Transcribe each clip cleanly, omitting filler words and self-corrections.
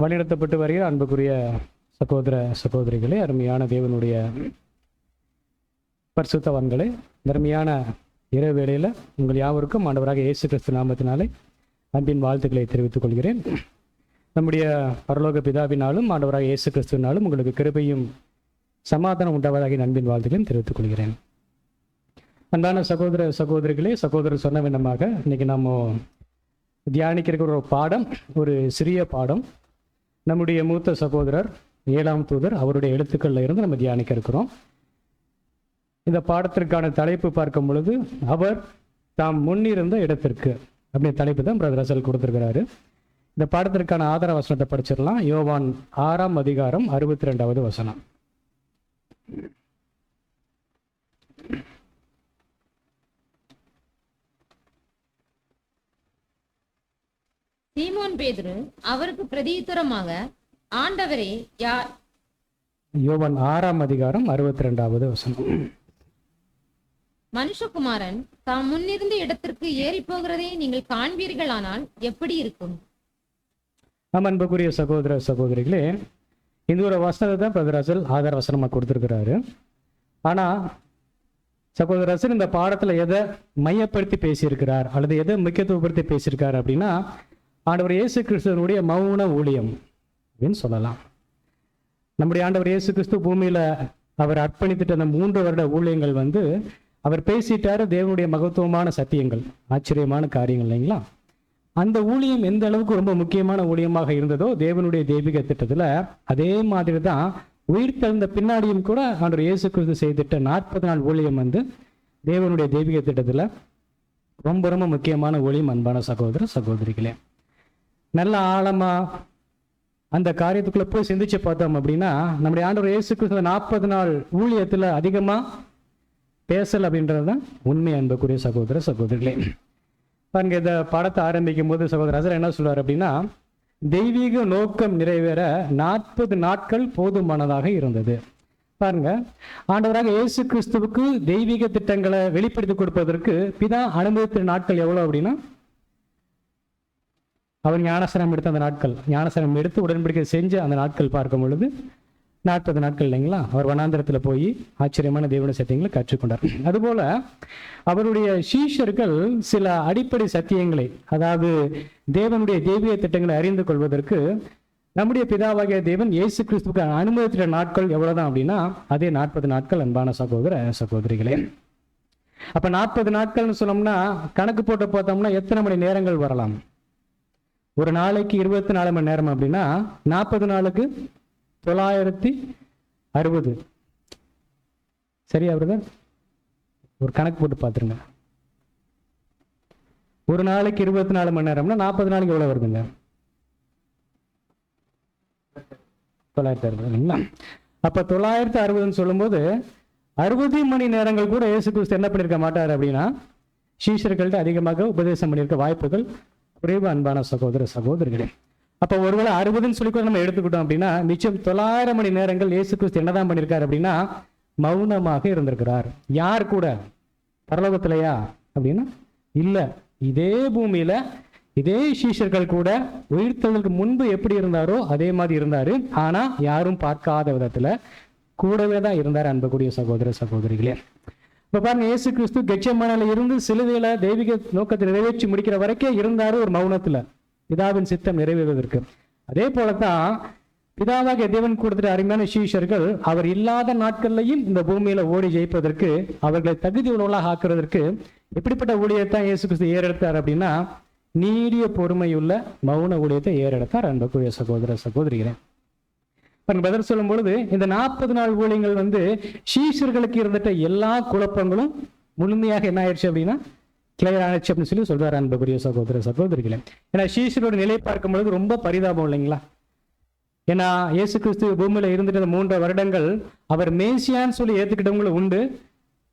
வழிநடத்தப்பட்டு வருகிற அன்புக்குரிய சகோதர சகோதரிகளே, அருமையான தேவனுடைய பரிசுத்தவான்களே, அருமையான இரவு வேளையில் உங்கள் யாவருக்கும் ஆண்டவராக இயேசு கிறிஸ்து நாமத்தினாலே அன்பின் வாழ்த்துக்களை தெரிவித்துக் கொள்கிறேன். நம்முடைய பரலோக பிதாவினாலும் ஆண்டவராக இயேசு கிறிஸ்துவினாலும் உங்களுக்கு கிருபையும் சமாதானம் உண்டாவதாக அன்பின் வாழ்த்துக்களையும் தெரிவித்துக் கொள்கிறேன். அன்பான சகோதர சகோதரிகளே, சகோதரர் சொன்ன விதமாக இன்னைக்கு நம்ம தியானிக்கிற ஒரு பாடம், ஒரு சிறிய பாடம். நம்முடைய மூத்த சகோதரர் 7ஆம் தூதர் அவருடைய எழுத்துக்களில் இருந்து நம்ம தியானிக்க இருக்கிறோம். இந்த பாடத்திற்கான தலைப்பு பார்க்கும் பொழுது அவர் தாம் முன்னிருந்த இடத்திற்கு அப்படியே தலைப்பு தான் பிரதர் ரசல் கொடுத்திருக்கிறாரு. இந்த பாடத்திற்கான ஆதார வசனத்தை படிச்சிடலாம். யோவான் 6ஆம் அதிகாரம் 62வது வசனம். சீமோன் பேதுரு அவருக்கு பிரதியுத்தரமாக, ஆண்டவரே யார்? யோவான் 6ஆம் அதிகாரம் 62வது வசனம். மனுஷகுமாரன் தாம் முன்னிருந்த இடத்திற்கு ஏறி போகிறதை நீங்கள் காண்பீர்களானால் எப்படி இருக்கும்? அன்புக்குரிய சகோதர சகோதரிகளே, இந்த ஒரு வசனத்தை தான் பிரதர் ரசல் ஆதார வசனமாக கொடுத்துருக்கிறாரு. ஆனால் சகோதர ரசல் இந்த பாடத்தில் எதை மையப்படுத்தி பேசியிருக்கிறார் அல்லது எதை முக்கியத்துவப்படுத்தி பேசியிருக்காரு அப்படின்னா, ஆண்டவர் இயேசு கிறிஸ்துவனுடைய மௌன ஊழியம் அப்படின்னு சொல்லலாம். நம்முடைய ஆண்டவர் இயேசு கிறிஸ்து பூமியில் அவர் அர்ப்பணித்துட்ட அந்த 3 வருட ஊழியங்கள் அவர் பேசிட்டாரு தேவனுடைய மகத்துவமான சத்தியங்கள், ஆச்சரியமான காரியங்கள் இல்லைங்களா? அந்த ஊழியம் எந்த அளவுக்கு ரொம்ப முக்கியமான ஊழியமாக இருந்ததோ தேவனுடைய தெய்வீக திட்டத்தில், அதே மாதிரி தான் உயிர் தெழுந்த பின்னாடியும் கூட ஆண்டவர் இயேசு கிறிஸ்து செய்திட்ட 40 நாள் ஊழியம் தேவனுடைய தெய்வீக திட்டத்தில் ரொம்ப ரொம்ப முக்கியமான ஊழியம். அன்பான சகோதர சகோதரிகளே, நல்ல ஆழமா அந்த காரியத்துக்குள்ள போய் சிந்திச்சு பார்த்தோம் அப்படின்னா, நம்முடைய ஆண்டவர் இயேசு கிறிஸ்து 40 நாள் ஊழியத்தில் அதிகமாக பேசல் அப்படின்றது தான் உண்மை. அன்புக்குரிய சகோதர சகோதரிகளே, பாருங்க, இந்த பாடத்தை ஆரம்பிக்கும் போது சகோதரர் ரசல் என்ன சொல்றாரு அப்படின்னா, தெய்வீக நோக்கம் நிறைவேற 40 நாட்கள் போதுமானதாக இருந்தது. பாருங்க, ஆண்டவராக இயேசு கிறிஸ்துவுக்கு தெய்வீக திட்டங்களை வெளிப்படுத்தி கொடுப்பதற்கு பிதா அனுமதித்த நாட்கள் எவ்வளவு அப்படின்னா, அவர் ஞானஸ்நானம் எடுத்த அந்த நாட்கள், ஞானஸ்நானம் எடுத்து உடன்படிக்கை செஞ்ச அந்த நாட்கள் பார்க்கும் பொழுது 40 நாட்கள் இல்லைங்களா? அவர் வனாந்திரத்தில் போய் ஆச்சரியமான தேவனுடைய சத்தியங்களை கற்றுக்கொண்டார். அதுபோல அவருடைய சீஷர்கள் சில அடிப்படை சத்தியங்களை, அதாவது தேவனுடைய தெய்வீக திட்டங்களை அறிந்து கொள்வதற்கு நம்முடைய பிதாவாகிய தேவன் இயேசு கிறிஸ்துவுக்கு அனுமதித்த நாட்கள் எவ்வளவுதான் அப்படின்னா, அதே 40 நாட்கள். அன்பான சகோதர சகோதரிகளே, அப்ப 40 நாட்கள்னு சொன்னோம்னா கணக்கு போட்டு பார்த்தோம்னா எத்தனை மணி நேரங்கள் வரலாம்? ஒரு நாளைக்கு 24 மணி நேரம் அப்படின்னா 40 நாளுக்கு 960. சரியா வருது? ஒரு கணக்கு போட்டு பார்த்துருங்க. ஒரு நாளைக்கு 24 மணி நேரம்னா 40 நாளைக்கு எவ்வளவு வருதுங்க? 960 இல்லைங்களா? அப்ப 960 சொல்லும்போது 60 மணி நேரங்கள் கூட இயேசு கிறிஸ்து என்ன பண்ணிருக்க மாட்டார் அப்படின்னா, சீஷர்கள்ட்ட அதிகமாக உபதேசம் பண்ணியிருக்க வாய்ப்புகள் குறைவு. அன்பான சகோதர சகோதரிகளே, அப்போ ஒருவேளை 60ன்னு சொல்லி கூட நம்ம எடுத்துக்கிட்டோம் அப்படின்னா, மிச்சம் 900 மணி நேரங்கள் இயேசு கிறிஸ்து என்னதான் பண்ணியிருக்காரு அப்படின்னா, மௌனமாக இருந்திருக்கிறார். யார் கூட? பரலோகத்திலையா அப்படின்னா இல்ல, இதே பூமியில இதே சீஷர்கள் கூட உயிர்த்தெழுதலுக்கு முன்பு எப்படி இருந்தாரோ அதே மாதிரி இருந்தாரு. ஆனா யாரும் பார்க்காத விதத்துல கூடவே தான் இருந்தார். அன்புக்குரிய சகோதர சகோதரிகளே, இப்ப பாருங்க, இயேசு கிறிஸ்து கெத்செமனேல இருந்து சிலுவையில தெய்வீக நோக்கத்தை நிறைவேற்றி முடிக்கிற வரைக்கும் இருந்தாரு ஒரு மௌனத்துல, பிதாவின் சித்தம் நிறைவேறுவதற்கு. அதே போலதான் பிதாவாக தேவன் கொடுத்துட்ட அருமையான சீஷர்கள் அவர் இல்லாத நாட்கள்லையும் இந்த பூமியில ஓடி ஜெயிப்பதற்கு, அவர்களை தகுதி உள்ளவர்களாக ஆக்குறதற்கு எப்படிப்பட்ட ஊழியத்தான் இயேசு கிறிஸ்து ஏறெடுத்தார் அப்படின்னா, நீடிய பொறுமையுள்ள மௌன ஊழியத்தை ஏறெடுத்தார். அன்புக்குரிய சகோதர சகோதரிகளே, பதில் சொல்லும் பொழுது இந்த 40 நாள் ஊழியங்கள் சீஷர்களுக்கு இருந்துட்ட எல்லா குழப்பங்களும் முழுமையாக என்ன ஆயிடுச்சு அப்படின்னா கிளியர் ஆயிடுச்சு அப்படின்னு சொல்லி சொல்றாரு. அன்புக்குரிய சகோதர சகோதரிகளே, ஏன்னா சீஷரோட நிலை பார்க்கும் பொழுது ரொம்ப பரிதாபம் இல்லைங்களா? ஏன்னா இயேசு கிறிஸ்து பூமியில இருந்துட்டு 3 வருடங்கள் அவர் மேசியான்னு சொல்லி ஏத்துக்கிட்டவங்களும் உண்டு,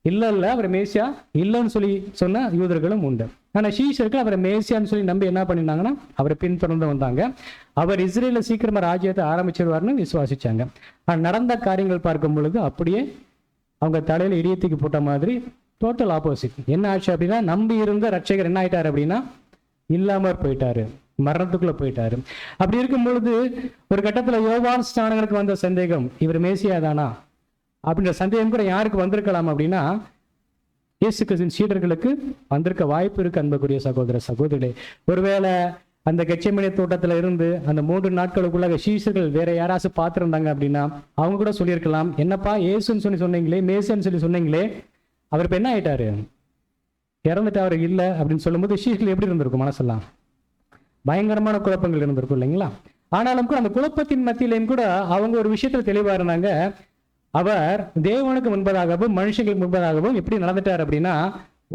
இல்ல அவர் மேசியா இல்லைன்னு சொல்லி சொன்ன யூதர்களும் உண்டு. ஆனா சீஷர்கள் அவரை மேசியான்னு சொல்லி நம்பி என்ன பண்ணிருந்தாங்கன்னா அவரை பின்தொடர்ந்து வந்தாங்க. அவர் இஸ்ரேல சீக்கிரமா ராஜ்யத்தை ஆரம்பிச்சிருவார்னு விசுவாசிச்சாங்க. ஆனா நடந்த காரியங்கள் பார்க்கும் பொழுது அப்படியே அவங்க தலையில இடியத்துக்கு போட்ட மாதிரி டோட்டல் ஆப்போசிட். என்ன ஆச்சு அப்படின்னா, நம்பி இருந்த ரட்சகர் என்ன ஆயிட்டாரு அப்படின்னா இல்லாம போயிட்டாரு. மரணத்துக்குள்ள போயிட்டாரு. அப்படி இருக்கும் பொழுது ஒரு கட்டத்துல யோவான் ஸ்நானகனுக்கு வந்த சந்தேகம், இவர் மேசியா தானா அப்படின்ற சந்தேகம் கூட யாருக்கு வந்திருக்கலாம் அப்படின்னா, இயேசு கிறிஸ்துவின் சீடர்களுக்கு வந்திருக்க வாய்ப்பு இருக்கு. அன்புக்குரிய சகோதர சகோதரிகளே, ஒருவேளை அந்த கெச்சமனே தோட்டத்துல இருந்து அந்த 3 நாட்களுக்குள்ள சீஷர்கள் வேற யாராச்சும் பார்த்துருந்தாங்க அப்படின்னா அவங்க கூட சொல்லியிருக்கலாம், என்னப்பா இயேசுன்னு சொன்னீங்களே, மேசியான்னு சொல்லி சொன்னீங்களே, அவர் இப்ப என்ன ஆயிட்டாரு, இறந்துட்டு அவர் இல்லை அப்படின்னு சொல்லும்போது சீஷர்கள் எப்படி இருந்திருக்கும், மனசெல்லாம் பயங்கரமான குழப்பங்கள் இருந்திருக்கும் இல்லைங்களா? ஆனாலும் கூட அந்த குழப்பத்தின் மத்தியிலையும் கூட அவங்க ஒரு விஷயத்துல தெளிவா இருந்தாங்க. அவர் தேவனுக்கு முன்பதாகவும் மனுஷங்களுக்கு முன்பதாகவும் எப்படி நடந்துட்டார் அப்படின்னா,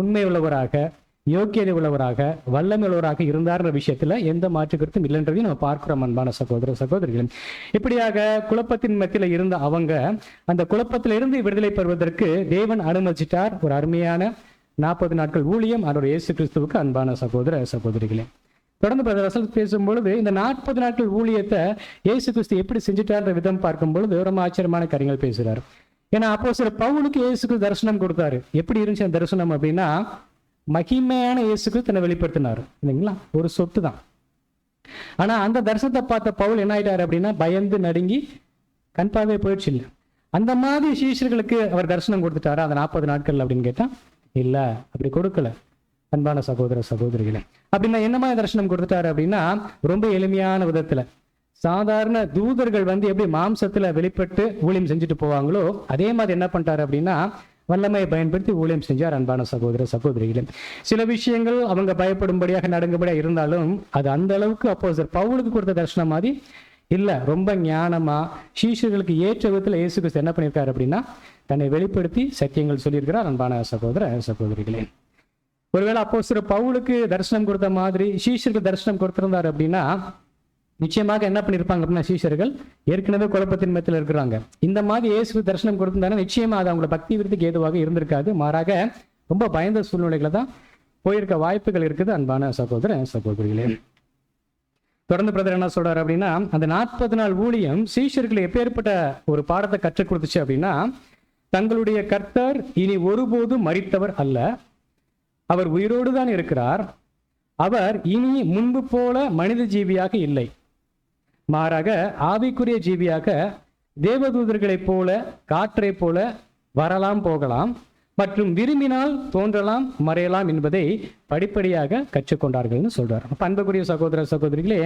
உண்மை உள்ளவராக, யோக்கியதை உள்ளவராக, வல்லமை உள்ளவராக இருந்தார்ன்ற விஷயத்துல எந்த மாற்று கருத்தும் இல்லைன்றதையும் நம்ம பார்க்கிறோம். அன்பான சகோதர சகோதரிகளும், இப்படியாக குழப்பத்தின் மத்தியில இருந்த அவங்க அந்த குழப்பத்திலிருந்து விடுதலை பெறுவதற்கு தேவன் அனுமதிச்சிட்டார். ஒரு அருமையான 40 நாட்கள் ஊழியம் அவருடைய இயேசு கிறிஸ்துவுக்கு. அன்பான சகோதர சகோதரிகளே, தொடர்ந்து பிரதர் பேசும்பொழுது இந்த 40 நாட்கள் ஊழியத்தை இயேசு கிறிஸ்து எப்படி செஞ்சுட்டார்ன்ற விதம் பார்க்கும் பொழுது ரொம்ப ஆச்சரியமான காரியங்கள் பேசுறாரு. ஏன்னா அப்போஸ்தலர் பவுலுக்கு இயேசு கிறிஸ்து தரிசனம் கொடுத்தாரு. எப்படி இருந்துச்சு அந்த தரிசனம் அப்படின்னா, மகிமையான இயேசு கிறிஸ்து தன்னை வெளிப்படுத்தினார் இல்லைங்களா, ஒரு சொத்து தான். ஆனா அந்த தரிசனத்தை பார்த்த பவுல் என்ன ஆயிட்டாரு அப்படின்னா, பயந்து நடுங்கி கண் பார்வை போயிடுச்சு. இல்லை அந்த மாதிரி சீஷர்களுக்கு அவர் தரிசனம் கொடுத்துட்டாரா அந்த 40 நாட்கள் அப்படின்னு கேட்டா இல்ல, அப்படி கொடுக்கல. அன்பான சகோதர சகோதரிகளே, அப்படின்னா என்ன மாதிரி தரிசனம் கொடுத்துட்டாரு அப்படின்னா, ரொம்ப எளிமையான விதத்துல சாதாரண தூதர்கள் எப்படி மாம்சத்துல வெளிப்பட்டு ஊழியம் செஞ்சுட்டு போவாங்களோ அதே மாதிரி என்ன பண்ணிட்டாரு அப்படின்னா வல்லமையை பயன்படுத்தி ஊழியம் செஞ்சார். அன்பான சகோதர சகோதரிகளே, சில விஷயங்கள் அவங்க பயப்படும்படியாக நடங்கும்படியாக இருந்தாலும் அது அந்த அளவுக்கு அப்போஸ்தலர் பவுலுக்கு கொடுத்த தரிசனம் மாதிரி இல்ல. ரொம்ப ஞானமா சீஷர்களுக்கு ஏற்ற விதத்துல இயேசு கிறிஸ்து என்ன பண்ணியிருக்காரு அப்படின்னா தன்னை வெளிப்படுத்தி சத்தியங்கள் சொல்லியிருக்கிறார். அன்பான சகோதர சகோதரிகளே, ஒருவேளை அப்போஸ்தலர் பவுலுக்கு தரிசனம் கொடுத்த மாதிரி சீஷருக்கு தரிசனம் கொடுத்திருந்தார் அப்படின்னா நிச்சயமாக என்ன பண்ணியிருப்பாங்க அப்படின்னா, சீஷர்கள் ஏற்கனவே குழப்பத்தின் மத்தியில் இருக்கிறாங்க. இந்த மாதிரி இயேசு தரிசனம் கொடுத்திருந்தாங்கன்னா நிச்சயமா அது அவங்களோட பக்தி விருத்திக்கு ஏதுவாக இருந்திருக்காது. மாறாக ரொம்ப பயந்த சூழ்நிலைகளை தான் போயிருக்க வாய்ப்புகள் இருக்குது. அன்பான சகோதர சகோதரிகளே, தொடர்ந்து பிரதர் என்ன சொல்றாரு அப்படின்னா, அந்த 40 நாள் ஊழியம் சீஷர்கள் எப்பேற்பட்ட ஒரு பாடத்தை கற்றுக் கொடுத்துச்சு அப்படின்னா, தங்களுடைய கர்த்தர் இனி ஒருபோதும் மரித்தவர் அல்ல, அவர் உயிரோடு தான் இருக்கிறார். அவர் இனி முன்பு போல மனித ஜீவியாக இல்லை, மாறாக ஆவிக்குரிய ஜீவியாக தேவதூதர்களைப் போல காற்றை போல வரலாம் போகலாம் மற்றும் விரும்பினால் தோன்றலாம் மறையலாம் என்பதை படிப்படியாக கற்றுக்கொண்டார்கள்னு சொல்றார். அன்புக்குரிய சகோதர சகோதரிகளே,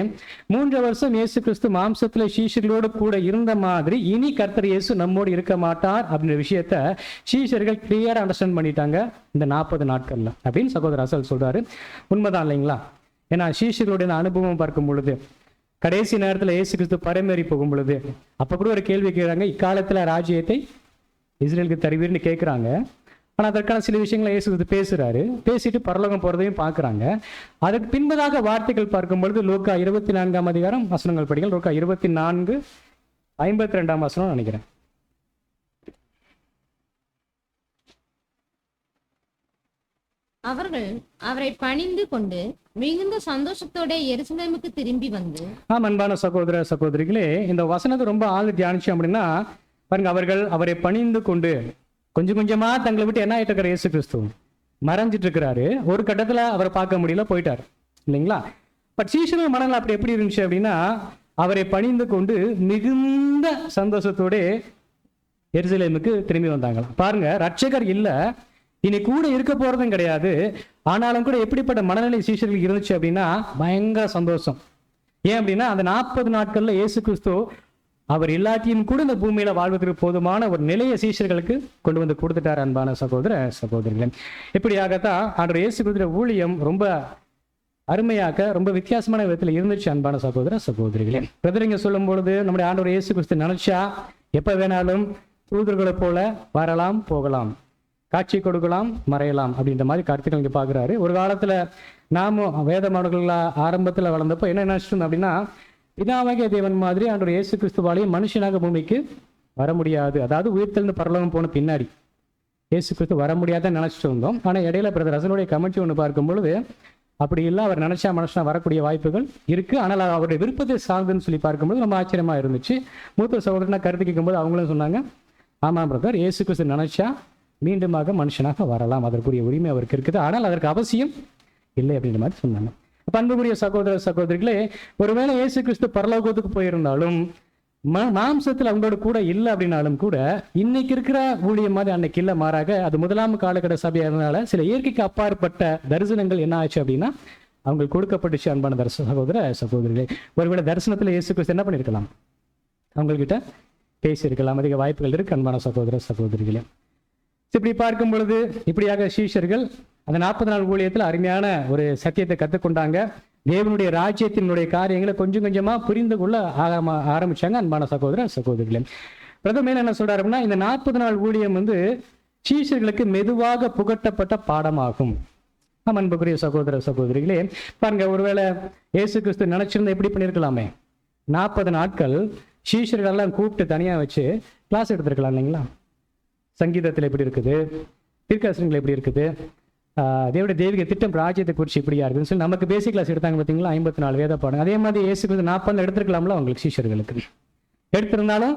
3 வருஷம் இயேசு கிறிஸ்து மாம்சத்துல சீஷர்களோடு கூட இருந்த மாதிரி இனி கர்த்தர் இயேசு நம்மோடு இருக்க மாட்டார் அப்படின்ற விஷயத்த சீஷர்கள் கிளியரா அண்டர்ஸ்டாண்ட் பண்ணிட்டாங்க இந்த 40 நாட்கள்ல அப்படின்னு சகோதர அசல் சொல்றாரு. உண்மைதான் இல்லைங்களா? ஏன்னா சீஷர்களுடைய அனுபவம் பார்க்கும் பொழுது கடைசி நேரத்துல இயேசு கிறிஸ்து பரமேறி போகும் பொழுது அப்ப கூட ஒரு கேள்வி கேட்கிறாங்க, இக்காலத்துல ராஜ்யத்தை இஸ்ரேலுக்கு தருவீர்னு கேட்கிறாங்க. ஆனா அதற்கான சில விஷயங்களை இயேசு கிறிஸ்து பேசுறாரு. பேசிட்டு பரலோகம் போறதையும் பார்க்கறாங்க. அதற்கு பின்பதாக வார்த்தைகள் பார்க்கும் பொழுது லூக்கா 24ஆம் அதிகாரம் வசனங்கள் படிகள். லூக்கா 24:52 வசனம் நினைக்கிறேன். அவர்கள் அவரை பணிந்து கொண்டு மிகுந்த சந்தோஷத்தோட எருசலேமுக்கு திரும்பி வந்து. அன்பான சகோதர சகோதரிகளே, இந்த வசனத்தை ரொம்ப ஆள் தியானிச்சு அப்படின்னா பாருங்க, அவர்கள் அவரை பணிந்து கொண்டு கொஞ்சம் கொஞ்சமா தங்களை விட்டு என்ன ஆயிட்டு இருக்கிற இயேசு கிறிஸ்து மறைஞ்சிட்டு இருக்கிறாரு. ஒரு கட்டத்துல அவரை பார்க்க முடியல, போயிட்டார் இல்லைங்களா? பட் சீஷர்கள் மனநிலை அப்படி எப்படி இருந்துச்சு அப்படின்னா, அவரை பணிந்து கொண்டு மிகுந்த சந்தோஷத்தோட எருசலேமுக்கு திரும்பி வந்தாங்களாம். பாருங்க, ரட்சகர் இல்ல, இனி கூட இருக்க போறதும் கிடையாது. ஆனாலும் கூட எப்படிப்பட்ட மனநிலை சீஷர்களுக்கு இருந்துச்சு அப்படின்னா பயங்கர சந்தோஷம். ஏன் அப்படின்னா அந்த 40 நாட்கள்ல இயேசு கிறிஸ்து அவர் எல்லாத்தையும் கூட இந்த பூமியில வாழ்வதற்கு போதுமான ஒரு நிலையை சீஷர்களுக்கு கொண்டு வந்து கொடுத்துட்டார். அன்பான சகோதர சகோதரிகளே, இப்படியாகத்தான் ஆண்டவர் இயேசு கிறிஸ்துவின் ஊழியம் ரொம்ப அருமையாக ரொம்ப வித்தியாசமான விதத்துல இருந்துச்சு. அன்பான சகோதர சகோதரிகளே, பிரதரிங்க சொல்லும் பொழுது நம்முடைய ஆண்டவர் இயேசு கிறிஸ்து நினைச்சா எப்ப வேணாலும் தூதர்களை போல வரலாம் போகலாம், காட்சி கொடுக்கலாம் மறையலாம் அப்படின்ற மாதிரி கருத்துக்கள் இங்க பாக்குறாரு. ஒரு காலத்துல நாமும் வேத மாணவர்களா ஆரம்பத்துல வளர்ந்தப்போ என்ன நினைச்சிட்டோம் அப்படின்னா, பிதாவாகிய தேவன் மாதிரி ஆண்டவர் இயேசு கிறிஸ்துவாலேயே மனுஷனாக பூமிக்கு வர முடியாது, அதாவது உயிர்த்தெழுந்து பரலோகம் போன பின்னாடி இயேசு கிறிஸ்து வர முடியாதுன்னு நினைச்சிட்டு இருந்தோம். ஆனா இடையில பிரதர் ரசனுடைய கமெண்ட்ரி ஒன்று பார்க்கும் பொழுது அப்படி இல்லை, அவர் நினைச்சா மனுஷனா வரக்கூடிய வாய்ப்புகள் இருக்கு. ஆனால் அவருடைய விருப்பத்தை சார்ந்துன்னு சொல்லி பார்க்கும்போது ரொம்ப ஆச்சரியமா இருந்துச்சு. மூத்த சகோதரனா கருத்து கேட்கும்போது அவங்களும் சொன்னாங்க, ஆமா பிரதர், இயேசு கிறிஸ்து நினைச்சா மீண்டுமாக மனுஷனாக வரலாம், அதற்குரிய உரிமை அவருக்கு இருக்குது, ஆனால் அதற்கு அவசியம் இல்லை அப்படின்ற மாதிரி சொன்னாங்க. அன்புக்குரிய சகோதர சகோதரிகளே, ஒருவேளை இயேசு கிறிஸ்து பரலோகத்துக்கு போயிருந்தாலும் மாம்சத்தில் அவங்களோட கூட இல்லை அப்படின்னாலும் கூட இன்னைக்கு இருக்கிற ஊழியம் மாதிரி அன்னைக்கு இல்லை. மாறாக அது முதலாம் காலகட்ட சபையா இருந்தனால சில இயற்கைக்கு அப்பாற்பட்ட தரிசனங்கள் என்ன ஆச்சு அப்படின்னா அவங்களுக்கு கொடுக்கப்பட்டுச்சு. அன்பான சகோதர சகோதரிகளே, ஒருவேளை தரிசனத்தில் இயேசு கிறிஸ்து என்ன பண்ணியிருக்கலாம், அவங்கள்கிட்ட பேசியிருக்கலாம். அதிக வாய்ப்புகள் இருக்கு அன்பான சகோதர சகோதரிகளே. இப்படி பார்க்கும் பொழுது இப்படியாக சீஷர்கள் அந்த 40 நாள் ஊழியத்தில் அருமையான ஒரு சத்தியத்தை கற்றுக்கொண்டாங்க. தேவனுடைய ராஜ்யத்தினுடைய காரியங்களை கொஞ்சம் கொஞ்சமா புரிந்து கொள்ள ஆரம்பிச்சாங்க. அன்பான சகோதர சகோதரிகளே, பிரதமர் என்ன சொல்றாரு அப்படின்னா, இந்த 40 நாள் ஊழியம் சீஷர்களுக்கு மெதுவாக புகட்டப்பட்ட பாடமாகும். அன்புக்குரிய சகோதர சகோதரிகளே, பாருங்க, ஒருவேளை இயேசு கிறிஸ்து நினைச்சிருந்தா எப்படி பண்ணியிருக்கலாமே, 40 நாட்கள் சீஷர்கள் எல்லாம் கூப்பிட்டு தனியா வச்சு கிளாஸ் எடுத்திருக்கலாம் இல்லைங்களா? சங்கீதத்தில் எப்படி இருக்குது, தீர்க்கதரிசனங்கள் எப்படி இருக்குது, தேவனுடைய தெய்வீக திட்டம் ராஜ்யத்தை குறித்து இப்படியா இருக்குதுன்னு சொல்லி நமக்கு பேசிக் கிளாஸ் எடுத்தாங்க பார்த்தீங்களா, 54 வேத பாடம். அதே மாதிரி இயேசு கிறிஸ்து 40 எடுத்திருக்கலாம்ல அவங்களுக்கு, சீஷர்களுக்கு எடுத்திருந்தாலும்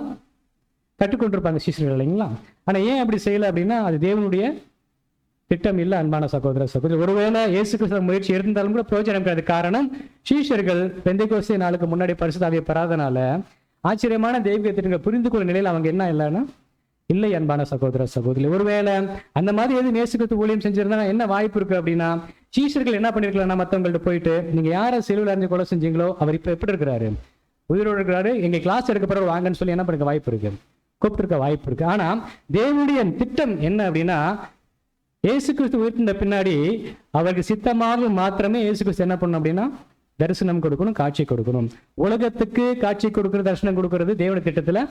கற்றுக்கொண்டிருப்பாங்க சீஷர்கள் இல்லைங்களா? ஆனால் ஏன் அப்படி செய்யலை அப்படின்னா அது தேவனுடைய திட்டம் இல்லை. அன்பான சகோதர சகோதரி, ஒருவேளை இயேசு கிறிஸ்து முயற்சி எடுத்திருந்தாலும் கூட பிரயோஜனம் கிடையாது. காரணம், சீஷர்கள் பெந்தைக்கோஸ்தே நாளுக்கு முன்னாடி பரிசுத்த ஆவியை பெறாதனால ஆச்சரியமான தெய்வீக திட்டங்களை புரிந்து கொள்ளும் நிலையில் அவங்க என்ன இல்லைன்னா இல்லை. அன்பான சகோதர சகோதரி, ஒருவேளை அந்த மாதிரி எதுவும் இயேசு கிறிஸ்து ஊழியம் செஞ்சிருந்தா என்ன வாய்ப்பு இருக்கு அப்படின்னா, சீஷர்கள் என்ன பண்ணிருக்கலாம், மற்றவங்கள்ட்ட போயிட்டு நீங்க யாரை சிலுவையில் அறிஞ்சு கொலை செஞ்சீங்களோ அவர் இப்ப எப்படி இருக்கிறாரு, உயிரோடு இருக்கிறாரு, எங்க கிளாஸ் எடுக்க பிறகு வாங்கன்னு சொல்லி என்ன பண்ணிருக்க வாய்ப்பு இருக்கு, கூப்பிட்டுருக்க வாய்ப்பு இருக்கு. ஆனா தேவனுடைய திட்டம் என்ன அப்படின்னா, இயேசு கிறிஸ்து உயிர்த்த பின்னாடி அவருக்கு சித்தமாக மாத்திரமே இயேசு கிறிஸ்து என்ன பண்ணணும் அப்படின்னா தரிசனம் கொடுக்கணும், காட்சி கொடுக்கணும். உலகத்துக்கு காட்சி கொடுக்கறது, தரிசனம் கொடுக்கறது தேவனுடைய திட்டத்துல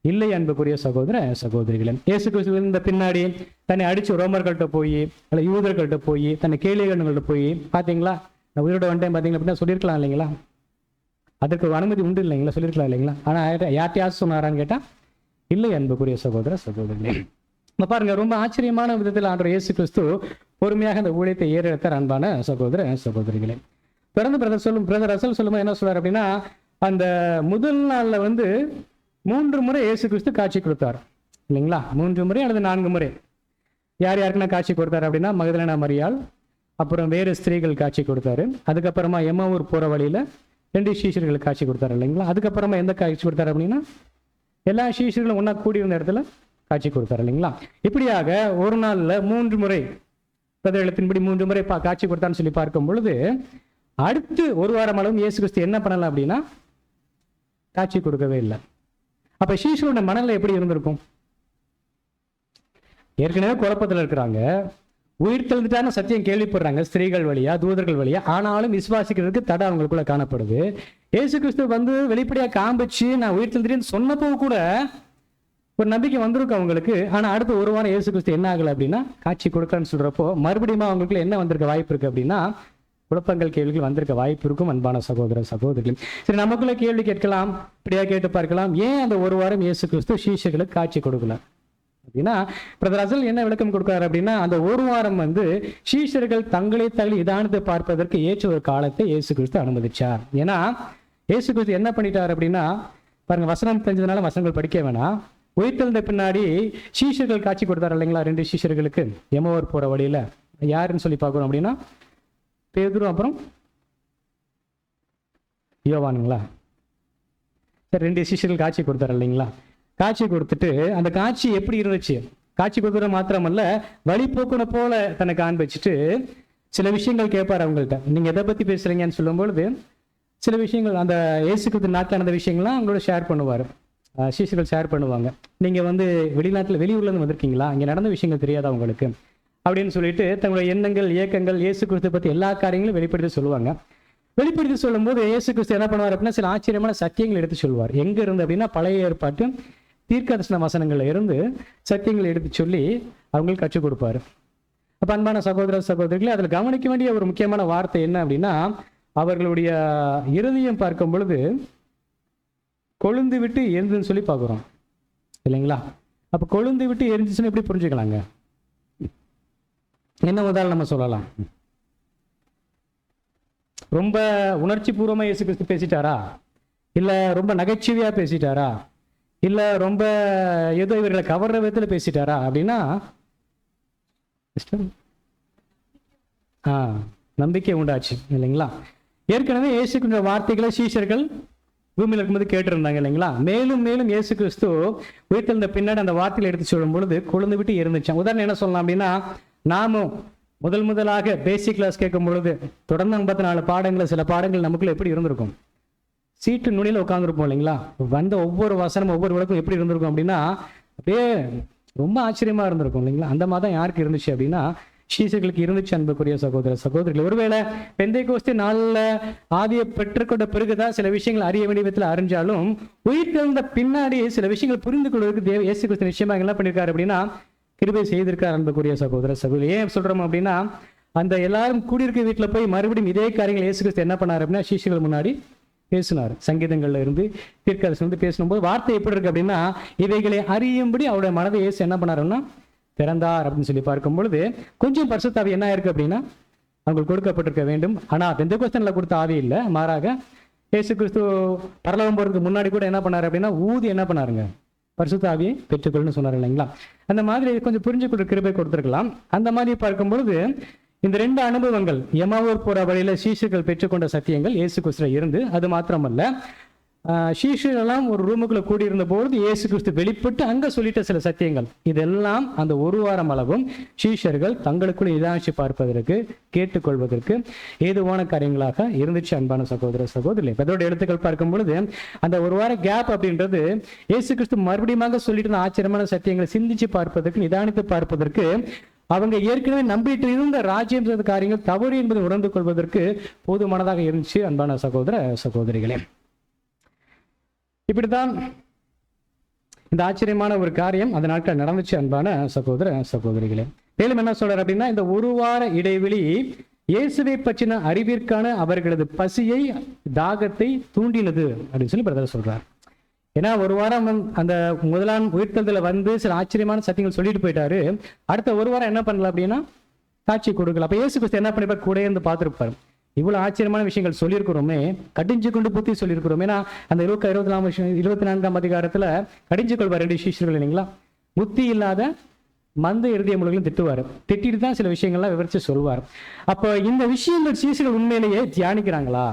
இல்லை. அன்புக்குரிய சகோதர சகோதரிகளே, இயேசு கிறிஸ்து இருந்த பின்னாடி தன்னை அடிச்சு ரோமர்கள்ட்ட போய் அல்ல யூதர்கள்ட்ட போய் தன்னை கேளிகள்கிட்ட போய் பார்த்தீங்களா நான் உயிரோட வந்துட்டேன் பார்த்தீங்களா அப்படின்னா சொல்லியிருக்கலாம் இல்லைங்களா? அதற்கு ஒரு அனுமதி உண்டு இல்லைங்களா, சொல்லியிருக்கலாம் இல்லைங்களா? ஆனால் யார்ட்டையாச்சும் சொன்னாரான்னு கேட்டால் இல்லை. அன்புக்குரிய சகோதர சகோதரிகளே, பாருங்க, ரொம்ப ஆச்சரியமான விதத்தில் ஆண்டவர் இயேசு கிறிஸ்து பொறுமையாக அந்த ஊழியத்தை ஏறெடுத்தார். அன்பான சகோதர சகோதரிகளே, பிறந்து பிரதர் ரசல் சொல்லும்போது என்ன சொல்றாரு அப்படின்னா, அந்த முதல் நாள்ல 3 முறை இயேசு கிறிஸ்து காட்சி கொடுத்தார் இல்லைங்களா? 3 முறை அல்லது 4 முறை. யார் யாருக்குன்னா காட்சி கொடுத்தாரு அப்படின்னா, மகதலேனா மரியாள், அப்புறம் வேறு ஸ்திரீகள் காட்சி கொடுத்தாரு. அதுக்கப்புறமா எம்மாவூர் போற வழியில 2 சீஷர்களுக்கு காட்சி கொடுத்தாரு இல்லைங்களா? அதுக்கப்புறமா எந்த காட்சி கொடுத்தாரு அப்படின்னா, எல்லா சீஷர்களும் ஒன்னா கூடி இருந்த இடத்துல காட்சி கொடுத்தாரு இல்லைங்களா? இப்படியாக ஒரு நாள்ல 3 முறை பிரதேசத்தின்படி 3 முறை காட்சி கொடுத்தான்னு சொல்லி பார்க்கும் பொழுது, அடுத்து ஒரு வாரம் அளவும் இயேசு கிறிஸ்து என்ன பண்ணலாம் அப்படின்னா காட்சி கொடுக்கவே இல்லை. அப்ப சீஷரோட மனநிலை எப்படி இருந்திருக்கும்? ஏற்கனவே குழப்பத்தில் இருக்கிறாங்க, உயிர் தெழுந்துட்டான சத்தியம் கேள்விப்படுறாங்க ஸ்திரீகள் வழியா தூதர்கள் வழியா, ஆனாலும் விசுவாசிக்கிறதுக்கு தடை அவங்களுக்குள்ள காணப்படுது. இயேசு கிறிஸ்து வெளிப்படையா காண்பிச்சு நான் உயிர் தெழுந்துட்டேன்னு சொன்னப்போ கூட ஒரு நம்பிக்கை வந்திருக்கும் அவங்களுக்கு. ஆனா அடுத்த ஒரு வாரம் இயேசு கிறிஸ்து என்ன ஆகல அப்படின்னா காட்சி கொடுக்கன்னு சொல்றப்போ மறுபடியும் அவங்களுக்குள்ள என்ன வந்திருக்க வாய்ப்பு இருக்கு அப்படின்னா குழப்பங்கள், கேள்விகள் வந்திருக்க வாய்ப்பு இருக்கும். அன்பான சகோதர சகோதரிகள், சரி, நமக்குள்ள கேள்வி கேட்கலாம், இப்படியா கேட்டு பார்க்கலாம், ஏன் அந்த ஒரு வாரம் இயேசு கிறிஸ்து சீஷர்களுக்கு காட்சி கொடுக்கல அப்படின்னா, பிரதர் ரசல் என்ன விளக்கம் கொடுக்கிறார் அப்படின்னா, அந்த ஒரு வாரம் சீஷர்கள் தங்களை தள்ளி இதானத்தை பார்ப்பதற்கு ஏற்ற ஒரு காலத்தை இயேசு கிறிஸ்து அனுமதிச்சார். ஏன்னா இயேசு கிறிஸ்து என்ன பண்ணிட்டார் அப்படின்னா, பாருங்க, வசனம் தெரிஞ்சதுனால வசனங்கள் படிக்க வேணாம். உயிர்த்தெழுந்த பின்னாடி சீஷர்கள் காட்சி கொடுத்தாரு இல்லைங்களா? 2 சீஷர்களுக்கு எம்மாவூர் போற வழியில யாருன்னு சொல்லி பார்க்கணும் அப்படின்னா பேதுரு அப்புறம் யோவானுங்களா? சரி, 2 சீஷர்கள் காட்சி கொடுத்தாரு இல்லைங்களா? காட்சி கொடுத்துட்டு அந்த காட்சி எப்படி இருந்துச்சு? காட்சி கொடுக்குற மாத்திரமல்ல, வழிபோக்குன போல தன்னை காண்பிச்சுட்டு சில விஷயங்கள் கேட்பார் அவங்கள்ட்ட. நீங்க எதை பத்தி பேசுறீங்கன்னு சொல்லும் பொழுது சில விஷயங்கள் அந்த இயேசுக்கு நாட்டில் நடந்த விஷயங்கள்லாம் அவங்களோட ஷேர் பண்ணுவார். சீஷர்கள் ஷேர் பண்ணுவாங்க. நீங்க வெளிநாட்டில் வெளியூர்ல இருந்து வந்திருக்கீங்களா, இங்க நடந்த விஷயங்கள் தெரியாதா உங்களுக்கு அப்படின்னு சொல்லிட்டு தங்களுடைய எண்ணங்கள், இயக்கங்கள், இயேசு கிறிஸ்து பத்தி எல்லா காரியங்களும் வெளிப்படுத்தி சொல்லுவாங்க. வெளிப்படுத்தி சொல்லும் போது இயேசு கிறிஸ்து என்ன பண்ணுவார் அப்படின்னா சில ஆச்சரியமான சத்தியங்கள் எடுத்து சொல்லுவார். எங்க இருந்து அப்படின்னா பழைய ஏற்பாட்டு தீர்க்கதரிசன வசனங்கள்ல இருந்து சத்தியங்களை எடுத்து சொல்லி அவங்களுக்கு கற்றுக் கொடுப்பாரு. அப்ப அன்பான சகோதர சகோதரிகளே, அதுல கவனிக்க வேண்டிய ஒரு முக்கியமான வார்த்தை என்ன அப்படின்னா, அவர்களுடைய இருதயம் பார்க்கும் பொழுது கொழுந்து விட்டு எரிந்துன்னு சொல்லி பார்க்குறோம் இல்லைங்களா? அப்ப கொழுந்து விட்டு எரிஞ்சுன்னு எப்படி புரிஞ்சுக்கலாங்க? என்ன உதாரணம் நம்ம சொல்லலாம்? ரொம்ப உணர்ச்சி பூர்வமா இயேசு கிறிஸ்து பேசிட்டாரா, இல்ல ரொம்ப நகைச்சுவையா பேசிட்டாரா, இல்ல ரொம்ப ஏதோ இவர்களை கவர்ற விதத்துல பேசிட்டாரா அப்படின்னா நம்பிக்கை உண்டாச்சு இல்லைங்களா? ஏற்கனவே இயேசுக்கிற வார்த்தைகளை சீஷர்கள் பூமியில் இருக்கும்போது கேட்டிருந்தாங்க இல்லைங்களா? மேலும் மேலும் இயேசு கிறிஸ்து உயிர்த்தெழுந்த பின்னாடி அந்த வார்த்தைகளை எடுத்து சொல்லும் பொழுது கொழுந்து விட்டு இருந்துச்சான். உதாரணம் என்ன சொல்லலாம் அப்படின்னா, நாமும் முதலாக பேசிக் கிளாஸ் கேட்கும் பொழுது தொடர்ந்து 54 பாடங்கள், சில பாடங்கள் நமக்குள்ள எப்படி இருந்திருக்கும்? சீட்டு நுனியில் உட்காந்துருப்போம் இல்லைங்களா? வந்த ஒவ்வொரு வசனம் ஒவ்வொரு விளக்கும் எப்படி இருந்திருக்கும் அப்படின்னா அப்படியே ரொம்ப ஆச்சரியமா இருந்திருக்கும் இல்லைங்களா? அந்த மாதிரி தான் யாருக்கு இருந்துச்சு அப்படின்னா சீசர்களுக்கு இருந்துச்சு. அன்புக்குரிய சகோதர சகோதரிகள், ஒருவேளை பெந்தைக்கோஸ்து நாளில் ஆவியை பெற்றுக்கொண்ட பிறகுதான் சில விஷயங்கள் அறிய வேண்டிய விதத்தில் அறிஞ்சாலும் உயிர்த்தெழுந்த பின்னாடி சில விஷயங்கள் புரிந்து கொள்வதற்கு இயேசு கிறிஸ்து நிச்சயமாக என்ன பண்ணியிருக்காரு அப்படின்னா கிருபை செய்திருக்கார். அன்புக்குரிய சகோதர சகோதரி, ஏன் சொல்றோம் அப்படின்னா அந்த எல்லாரும் கூடியிருக்க வீட்டில் போய் மறுபடியும் இதே காரியங்கள் இயேசு கிறிஸ்து என்ன பண்ணார் அப்படின்னா சீஷர்கள் முன்னாடி பேசினார். சங்கீதங்கள்ல இருந்து தீர்க்கதரிசனம் வந்து பேசணும்போது வார்த்தை எப்படி இருக்கு அப்படின்னா இவைகளை அறியும்படி அவருடைய மனதை இயேசு என்ன பண்ணாருன்னா திறந்தார் அப்படின்னு சொல்லி பார்க்கும் பொழுது கொஞ்சம் பரிசுத்த ஆவி என்ன இருக்கு அப்படின்னா அவங்களுக்கு கொடுக்கப்பட்டிருக்க வேண்டும். ஆனா பெந்தெகோஸ்தேல கொடுத்த ஆவி இல்லை, மாறாக இயேசு கிறிஸ்து பரலோகம் போறதுக்கு முன்னாடி கூட என்ன பண்ணாரு அப்படின்னா ஊதி என்ன பண்ணாருங்க பரிசுத்த ஆவியை பெற்றுக்கொள்ளுன்னு சொன்னார் இல்லைங்களா? அந்த மாதிரி கொஞ்சம் புரிஞ்சு கொடு கிருபை கொடுத்திருக்கலாம். அந்த மாதிரி பார்க்கும் பொழுது இந்த 2 அனுபவங்கள் எமாவூர் போற வழியில சீஷர்கள் பெற்றுக்கொண்ட சத்தியங்கள் இயேசு கிறிஸ்துல இருந்து, அது மாத்திரமல்ல சீஷர்களெல்லாம் ஒரு ரூமுக்குள்ள கூடியிருந்த பொழுது இயேசு கிறிஸ்து வெளிப்பட்டு அங்க சொல்லிட்ட சில சத்தியங்கள், இதெல்லாம் அந்த ஒரு வாரம் அளவும் சீஷர்கள் தங்களுக்குள்ள இதாட்சி பார்ப்பதற்கு கேட்டுக்கொள்வதற்கு ஏதுவான காரியங்களாக இருந்துச்சு. அன்பான சகோதர சகோதரி, அதோட எழுத்துக்கள் பார்க்கும் பொழுது அந்த ஒரு வார கேப் அப்படின்றது இயேசு கிறிஸ்து மறுபடியும் சொல்லிட்டு ஆச்சரியமான சத்தியங்களை சிந்திச்சு பார்ப்பதற்கு நிதானித்து பார்ப்பதற்கு அவங்க ஏற்கனவே நம்பிட்டு இருந்த ராஜ்யம் காரியங்கள் தவறு என்பதை உணர்ந்து கொள்வதற்கு போதுமானதாக இருந்துச்சு. அன்பான சகோதர சகோதரிகளே, இப்படித்தான் இந்த ஆச்சரியமான ஒரு காரியம் அந்த நாட்கள் நடந்துச்சு. அன்பான சகோதர சகோதரிகளே, மேலும் என்ன சொல்றாரு அப்படின்னா இந்த ஒரு வார இடைவெளி இயேசுவை பற்றின அறிவிற்கான அவர்களது பசியை தாகத்தை தூண்டினது அப்படின்னு சொல்லி பிரதர் சொல்றார். ஏன்னா ஒரு வாரம் அந்த முதலாம் உயிர்த்தெழுதல வந்து சில ஆச்சரியமான சத்தியங்கள் சொல்லிட்டு போயிட்டாரு. அடுத்த ஒரு வாரம் என்ன பண்ணல அப்படின்னா காட்சி கொடுக்கல. அப்ப இயேசு கிறிஸ்து என்ன பண்ணிப்பார், கூட இருந்து பார்த்துருப்பாரு. இவ்வளவு ஆச்சரியமான விஷயங்கள் சொல்லியிருக்கிறோமே, கடிஞ்சு கொண்டு புத்தி சொல்லியிருக்கிறோம். ஏன்னா அந்த 24ஆம் அதிகாரத்துல கடிஞ்சு கொள்வார் 2 சீஷர்கள் இல்லைங்களா? புத்தி இல்லாத மந்த இருதய முழுவதும் திட்டுவார். திட்டிட்டு தான் சில விஷயங்கள்லாம் விவரிச்சு சொல்வார். அப்போ இந்த விஷயங்கள் சீஷர்கள் உண்மையிலேயே தியானிக்கிறாங்களா,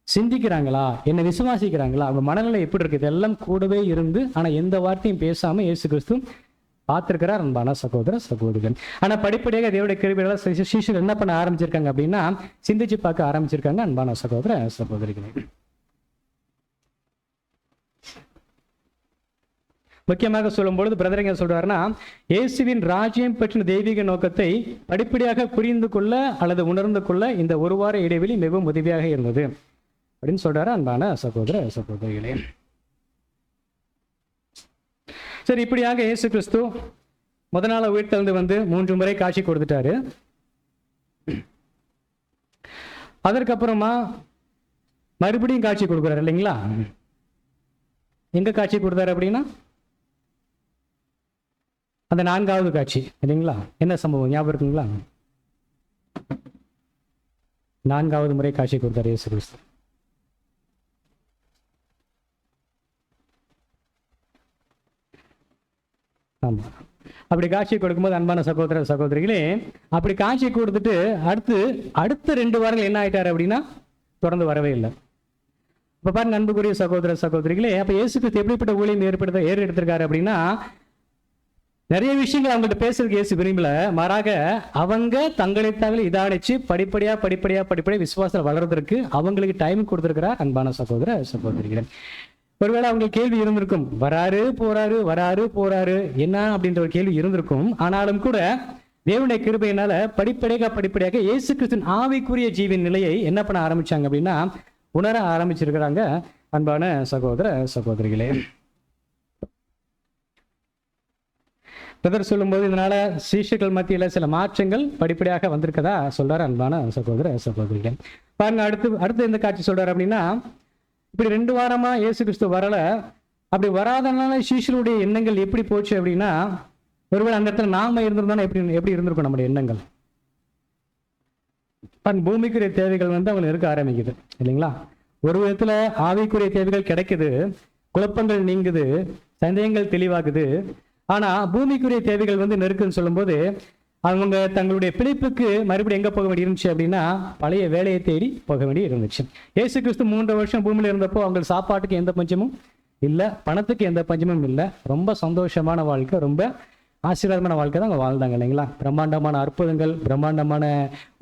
சிந்திக்கிறாங்களா, என்ன விசுவாசிக்கிறாங்களா, அவங்க மனநிலை எப்படி இருக்கு, இதெல்லாம் கூடவே இருந்து ஆனா எந்த வார்த்தையும் பேசாம இயேசு கிறிஸ்து பார்த்திருக்கிறார். அன்பான சகோதர சகோதரிகள், ஆனா படிப்படியாக தேவனுடைய கிருபையால சீஷர்கள் என்ன பண்ண ஆரம்பிச்சிருக்காங்க அப்படின்னா சிந்திச்சு பார்க்க ஆரம்பிச்சிருக்காங்க. அன்பான சகோதர சகோதரிகள், முக்கியமாக சொல்லும் பொழுது பிரதரிங்க சொல்றாருன்னா இயேசுவின் ராஜ்யம் பற்றின தெய்வீக நோக்கத்தை படிப்படியாக புரிந்து கொள்ள அல்லது உணர்ந்து கொள்ள இந்த ஒரு வார இடைவெளி மிகவும் உதவியாக இருந்தது அப்படின்னு சொல்றாரு. அன்பான சகோதர சகோதரிகளே, சரி, இப்படியாக இயேசு கிறிஸ்து முதல் நாள் உயிர்த்தெழுந்து வந்து 3 முறை காட்சி கொடுத்துட்டாரு. அதற்கப்புறமா மறுபடியும் காட்சி கொடுக்குறாரு இல்லைங்களா? எங்க காட்சி கொடுத்தாரு அப்படின்னா அந்த 4வது காட்சி இல்லைங்களா? என்ன சம்பவம் ஞாபகம் இருக்குங்களா? 4வது முறை காட்சி கொடுத்தாரு இயேசு கிறிஸ்து. ஆமா, அப்படி காட்சி கொடுக்கும்போது அன்பான சகோதர சகோதரிகளே, அப்படி காட்சி கொடுத்துட்டு அடுத்த 2 வாரங்கள் என்ன ஆயிட்டாரு அப்படின்னா தொடர்ந்து வரவே இல்லை. இப்ப பாருங்க அன்புக்குரிய சகோதர சகோதரிகளே, அப்ப இயேசு கிறிஸ்து எப்படிப்பட்ட ஊழியம் ஏற்படுத்திருக்காரு அப்படின்னா நிறைய விஷயங்கள் அவங்கள்ட்ட பேசுறதுக்கு இயேசு விரும்பல, மாறாக அவங்க தங்களை தாங்களே இதானிச்சு படிப்படியா விசுவாசத்தில் வளர்றதற்கு அவங்களுக்கு டைம் கொடுத்திருக்கிறார். அன்பான சகோதர சகோதரிகளே, ஒருவேளை அவங்களுக்கு கேள்வி இருந்திருக்கும், வராரு போறாரு என்ன அப்படின்ற ஒரு கேள்வி இருந்திருக்கும். ஆனாலும் கூட தேவனுடைய கிருபையினால படிப்படியாக இயேசு கிறிஸ்துவின் ஆவிக்குரிய ஜீவின் நிலையை என்ன பண்ண ஆரம்பிச்சாங்க அப்படின்னா உணர ஆரம்பிச்சிருக்கிறாங்க. அன்பான சகோதர சகோதரிகளே, பிரதர் சொல்லும்போது இதனால சீஷர்கள் மத்தியில சில மாற்றங்கள் படிப்படியாக வந்திருக்கதா சொல்றாரு. அன்பான சகோதர சகோதரிகளே, பாருங்க அடுத்து எந்த காட்சி சொல்றாரு அப்படின்னா இப்படி 2 வாரமா இயேசு கிறிஸ்து வரல. அப்படி வராதனால சீஷருடைய எண்ணங்கள் எப்படி போச்சு அப்படின்னா ஒருவேளை அந்த இடத்துல நாம இருந்திருந்தோம்னா எப்படி இருந்திருக்கும் நம்முடைய எண்ணங்கள். பூமிக்குரிய தேவைகள் வந்து அவங்க இருக்க ஆரம்பிக்குது இல்லைங்களா? ஒரு விதத்துல ஆவிக்குரிய தேவைகள் கிடைக்குது, குழப்பங்கள் நீங்குது, சந்தேகங்கள் தெளிவாகுது. ஆனா பூமிக்குரிய தேவைகள் வந்து நெருக்குன்னு சொல்லும் போது அவங்க தங்களுடைய பிழைப்புக்கு மறுபடியும் எங்கே போக வேண்டி இருந்துச்சு அப்படின்னா பழைய வேலையை தேடி போக வேண்டி இருந்துச்சு. இயேசு கிறிஸ்து 3 வருஷம் பூமியில் இருந்தப்போ அவங்க சாப்பாட்டுக்கு எந்த பஞ்சமும் இல்லை, பணத்துக்கு எந்த பஞ்சமும் இல்லை. ரொம்ப சந்தோஷமான வாழ்க்கை, ரொம்ப ஆசீர்வாதமான வாழ்க்கை தான் அவங்க வாழ்ந்தாங்க இல்லைங்களா. பிரம்மாண்டமான அற்புதங்கள், பிரம்மாண்டமான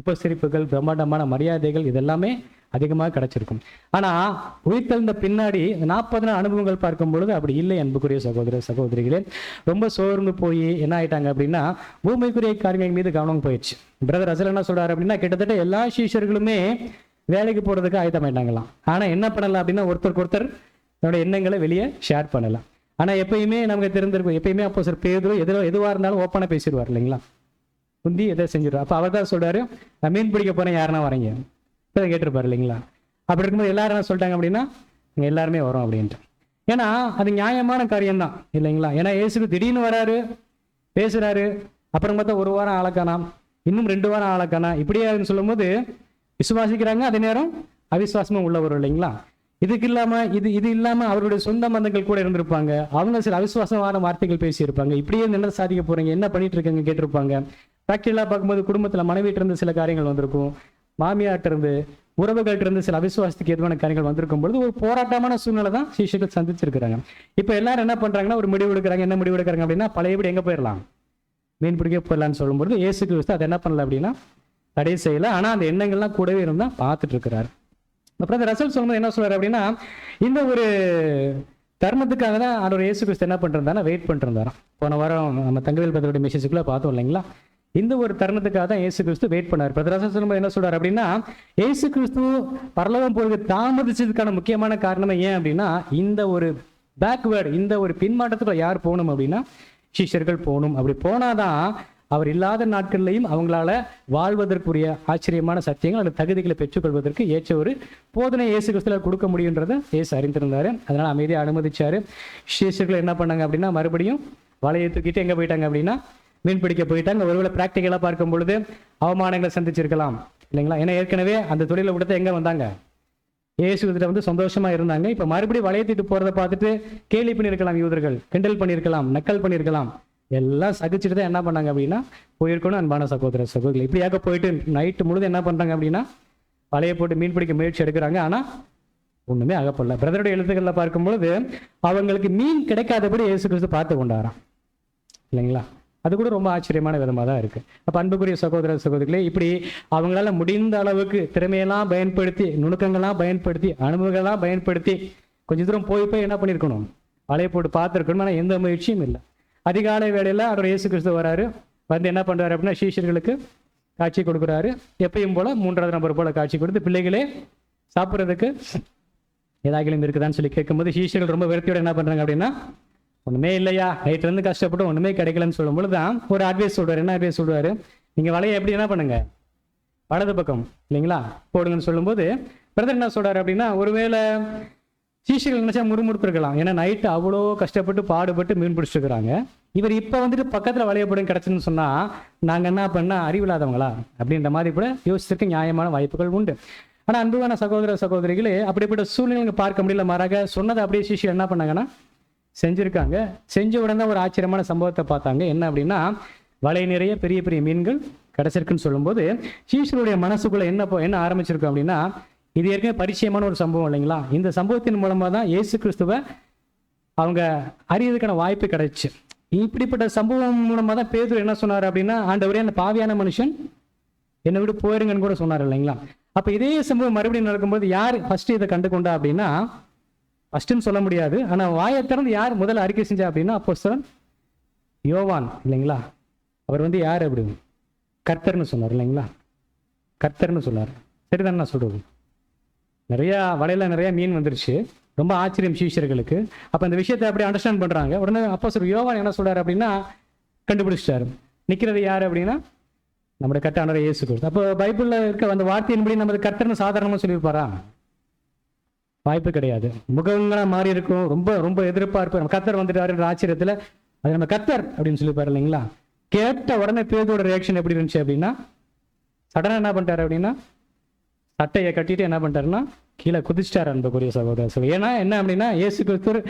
உபசரிப்புகள், பிரம்மாண்டமான மரியாதைகள் இதெல்லாமே அதிகமாக கிடைச்சிருக்கும். ஆனால் உயிர்த்தெழுந்த பின்னாடி 40 நாள் அனுபவங்கள் பார்க்கும் பொழுது அப்படி இல்லை. அன்புக்குரிய சகோதர சகோதரிகளே, ரொம்ப சோர்ந்து போய் என்ன ஆயிட்டாங்க அப்படின்னா பூமிக்குரிய காரியங்கள் மீது கவனம் போயிடுச்சு. பிரதர் அசல் என்ன சொல்றாரு அப்படின்னா கிட்டத்தட்ட எல்லா சீஷர்களுமே வேலைக்கு போறதுக்கு ஆயத்தமாயிட்டாங்களாம். ஆனால் என்ன பண்ணலாம் அப்படின்னா ஒருத்தருக்கு ஒருத்தர் தன்னோட எண்ணங்களை வெளியே ஷேர் பண்ணலாம். ஆனால் எப்பயுமே நமக்கு தெரிஞ்சிருக்கும், எப்பயுமே அப்போ சார் பேதுரு எதுவாக இருந்தாலும் ஓப்பனாக பேசிடுவார் இல்லைங்களா, முந்தி எதை செஞ்சிடுவார். அப்போ அவர் தான் சொல்றாரு, நான் மீன் பிடிக்க போறேன், யாருன்னா வரீங்க இப்போ கேட்டிருப்பாரு இல்லைங்களா. அப்படி இருக்கும்போது எல்லாரும் என்ன சொல்லிட்டாங்க அப்படின்னா இங்கே எல்லாருமே வரோம் அப்படின்ட்டு. ஏன்னா அது நியாயமான காரியம்தான் இல்லைங்களா. ஏன்னா இயேசுக்கு திடீர்னு வராரு, பேசுறாரு, அப்புறம் பார்த்தா 1 வாரம் ஆளக்கானாம், இன்னும் 2 வாரம் ஆளக்கானா, இப்படியே சொல்லும்போது விசுவாசிக்கிறாங்க, அதே நேரம் அவிசுவாசமும் உள்ள வரும் இல்லைங்களா. இதுக்கு இல்லாம இது இல்லாம அவருடைய சொந்த பந்தங்கள் கூட இருந்திருப்பாங்க, அவங்க சில அவிசுவாசமான வார்த்தைகள் பேசியிருப்பாங்க. இப்படியே என்ன சாதிக்க போறீங்க, என்ன பண்ணிட்டு இருக்கீங்க கேட்டிருப்பாங்க. ப்ராக்டிகலா பார்க்கும்போது குடும்பத்துல மனைவிட்டு இருந்து சில காரியங்கள் வந்திருக்கும், மாமியார்ட்ட இருந்து உறவுகள்ட்ட இருந்து சில அவிசுவாசத்துக்கு எதுவான காரியங்கள் வந்திருக்கும் பொழுது ஒரு போராட்டமான சூழ்நிலை தான் சீஷர்கள் சந்திச்சிருக்கிறாங்க. இப்ப எல்லாரும் என்ன பண்றாங்கன்னா ஒரு முடிவு எடுக்கிறாங்க. என்ன முடிவு எடுக்கிறாங்க அப்படின்னா பழையபடி எங்க போயிடலாம், மீன் பிடிக்க போயிடலாம்னு சொல்லும்போது இயேசு கிறிஸ்து அதை என்ன பண்ணல அப்படின்னா தடை செய்யல. ஆனா அந்த எண்ணங்கள்லாம் கூடவே இருந்தா பார்த்துட்டு இருக்கிறாரு. அப்புறம் ரசல் சொல்லும்போது என்ன சொல்றாரு அப்படின்னா இந்த ஒரு தருணத்துக்காக தான் அவர் இயேசு கிறிஸ்து என்ன பண்ணிருந்தாருன்னா வெயிட் பண்ணிட்டு இருந்தாராம். போன வாரம் நம்ம தங்கவேல் பத்திரோட மெசேஜுக்குள்ள பார்த்தோம் இல்லைங்களா. இந்த ஒரு தருணத்துக்காக தான் இயேசு கிறிஸ்து வெயிட் பண்ணார். பிரதரசல் சொல்லும்போது என்ன சொல்றாரு அப்படின்னா இயேசு கிறிஸ்து பரலோகம் போறது தாமதிச்சதுக்கான முக்கியமான காரணமே ஏன் அப்படின்னா இந்த ஒரு பேக்வேர்டு, இந்த ஒரு பின்மாற்றத்துக்குள்ள யார் போகணும் அப்படின்னா சிஷ்யர்கள் போகணும். அப்படி போனாதான் அவர் இல்லாத நாட்கள்லையும் அவங்களால வாழ்வதற்குரிய ஆச்சரியமான சத்தியங்கள் அந்த தகுதிகளை பெற்றுக்கொள்வதற்கு ஏற்ற ஒரு போதனை இயேசு கிறிஸ்துல கொடுக்க முடியுன்றதை இயேசு அறிந்திருந்தாரு. அதனால அமைதியாக அனுமதிச்சாரு. சிஷ்யர்கள் என்ன பண்ணாங்க அப்படின்னா மறுபடியும் வலையை தூக்கிட்டு எங்க போயிட்டாங்க அப்படின்னா மீன் பிடிக்க போயிட்டாங்க. ஒருவேளை பிராக்டிக்கலா பார்க்கும் பொழுது அவமானங்களை சந்திச்சிருக்கலாம் இல்லைங்களா. ஏன்னா ஏற்கனவே அந்த தொழிலை விடுத்த எங்க வந்தாங்க, இயேசு கிட்ட சந்தோஷமா இருந்தாங்க. இப்ப மறுபடியும் வளையத்திட்டு போறதை பார்த்துட்டு கேலி பண்ணியிருக்கலாம், யூதர்கள் கிண்டல் பண்ணியிருக்கலாம், நக்கல் பண்ணியிருக்கலாம். எல்லாம் சகிச்சுட்டு தான் என்ன பண்ணாங்க அப்படின்னா போயிருக்கணும். அன்பான சகோதர சகோதரி இப்படியாக போயிட்டு நைட்டு முழுது என்ன பண்றாங்க அப்படின்னா வலையை போட்டு மீன் பிடிக்க முயற்சி எடுக்கிறாங்க. ஆனா ஒண்ணுமே அகப்படல. பிரதருடைய எழுத்துக்கள்ல பார்க்கும்பொழுது அவங்களுக்கு மீன் கிடைக்காதபடி இயேசு கிறிஸ்து பார்த்து கொண்டாராம் இல்லைங்களா. அது கூட ரொம்ப ஆச்சரியமான விதமாக தான் இருக்கு. அப்ப அன்புக்குரிய சகோதர சகோதரிகளே, இப்படி அவங்களால முடிந்த அளவுக்கு திறமையெல்லாம் பயன்படுத்தி, நுணுக்கங்கள்லாம் பயன்படுத்தி, அனுபவங்கள்லாம் பயன்படுத்தி கொஞ்சம் தூரம் போய் என்ன பண்ணியிருக்கணும், வலையை போட்டு பார்த்துருக்கணும். ஆனால் எந்த முயற்சியும் இல்லை. அதிகாலை வேளையில அவர் இயேசு கிறிஸ்து வராரு, வந்து என்ன பண்றாரு அப்படின்னா சீஷர்களுக்கு காட்சி கொடுக்குறாரு. எப்பயும் போல 3வது நபர் போல காட்சி கொடுத்து பிள்ளைகளே சாப்பிட்றதுக்கு ஏதாகிலும் இருக்குதான்னு சொல்லி கேட்கும்போது சீஷர்கள் ரொம்ப விரக்தியோட என்ன பண்றாங்க அப்படின்னா ஒண்ணுமே இல்லையா, நைட்ல இருந்து கஷ்டப்பட்டு ஒண்ணுமே கிடைக்கலன்னு சொல்லும்போது தான் ஒரு அட்வைஸ் சொல்றாரு. என்ன அட்வைஸ் சொல்றாரு, நீங்க வலையை எப்படி என்ன பண்ணுங்க வலது பக்கம் இல்லைங்களா போடுங்கன்னு சொல்லும்போது பிரதர் என்ன சொல்றாரு அப்படின்னா ஒருவேளை சீஷர்கள் நினைச்சா முறுமுறுப்பு இருக்கலாம். ஏன்னா நைட்டு அவ்வளோ கஷ்டப்பட்டு பாடுபட்டு மீன் பிடிச்சிருக்கிறாங்க. இவர் இப்போ வந்துட்டு பக்கத்தில் வளையப்படும் கிடச்சுன்னு சொன்னா நாங்கள் என்ன பண்ணா அறிவில்லாதவங்களா அப்படின்ற மாதிரி கூட யோசிச்சிருக்க நியாயமான வாய்ப்புகள் உண்டு. ஆனால் அன்புவான சகோதர சகோதரிகளே அப்படிப்பட்ட சூழ்நிலைகள் பார்க்க முடியல. மாறாக சொன்னதை அப்படியே சீஷர்கள் என்ன பண்ணாங்கன்னா செஞ்சிருக்காங்க. செஞ்ச உடனே ஒரு ஆச்சரியமான சம்பவத்தை பார்த்தாங்க. என்ன அப்படின்னா வலை நிறைய பெரிய பெரிய மீன்கள் கிடைச்சிருக்குன்னு சொல்லும்போது சீஷருடைய மனசுக்குள்ள என்ன ஆரம்பிச்சிருக்கும் அப்படின்னா இது ஏற்கனவே பரிச்சயமான ஒரு சம்பவம் இல்லைங்களா. இந்த சம்பவத்தின் மூலமா தான் இயேசு கிறிஸ்துவை அவங்க அறியறதுக்கான வாய்ப்பு கிடைச்சு. இப்படிப்பட்ட சம்பவம் மூலமா தான் பேதுரு என்ன சொன்னார் அப்படின்னா ஆண்டவரே அந்த பாவியான மனுஷன் என்னை விட்டு போயிருங்கன்னு கூட சொன்னார் இல்லைங்களா. அப்ப இதே சம்பவம் மறுபடியும் நடக்கும்போது யார் ஃபர்ஸ்ட் இதை கண்டு கொண்டா அப்படின்னா ஃபர்ஸ்ட்னு சொல்ல முடியாது, ஆனா வாயை திறந்து யார் முதல்ல அறிக்கை செஞ்சா அப்படின்னா அப்போஸ்தலன் யோவான் இல்லைங்களா. அவர் வந்து யார் அப்படி கர்த்தர்னு சொன்னார் இல்லைங்களா. கர்த்தர்னு சொன்னார். சரிதான் நான் சொல்றது. நிறைய வலையில நிறைய மீன் வந்துருச்சு. ரொம்ப ஆச்சரியம் சீஷர்களுக்கு. அப்ப இந்த விஷயத்தை அப்படி அண்டர்ஸ்டாண்ட் பண்றாங்க. உடனே அப்போஸ்தலன் யோவான் என்ன சொல்றாரு அப்படின்னா கண்டுபிடிச்சிட்டாரு. நிக்கிறது யாரு அப்படின்னா நம்முடைய கர்த்தரான இயேசு கிறிஸ்து. அப்போ பைபிள்ல இருக்க அந்த வார்த்தையின்படி நமது கர்த்தர்னு சாதாரணமா சொல்லியிருப்பாரா? வாய்ப்பு கிடையாது. முகங்களா மாறி இருக்கும். ரொம்ப ரொம்ப எதிர்பார்ப்பு. நம்ம கர்த்தர் வந்துட்டாரு ஆச்சரியத்துல அது நம்ம கர்த்தர் அப்படின்னு சொல்லிப்பாரு இல்லைங்களா. கேட்ட உடனே பேதோட ரியாக்ஷன் எப்படி இருந்துச்சு அப்படின்னா சடனா என்ன பண்ணிட்டாரு அப்படின்னா சட்டையை கட்டிட்டு என்ன பண்ணிட்டாருன்னா கீழே குதிச்சிட்டாரு அன்புக்குரிய சகோதரர். ஏன்னா என்ன அப்படின்னா இயேசு கிறிஸ்து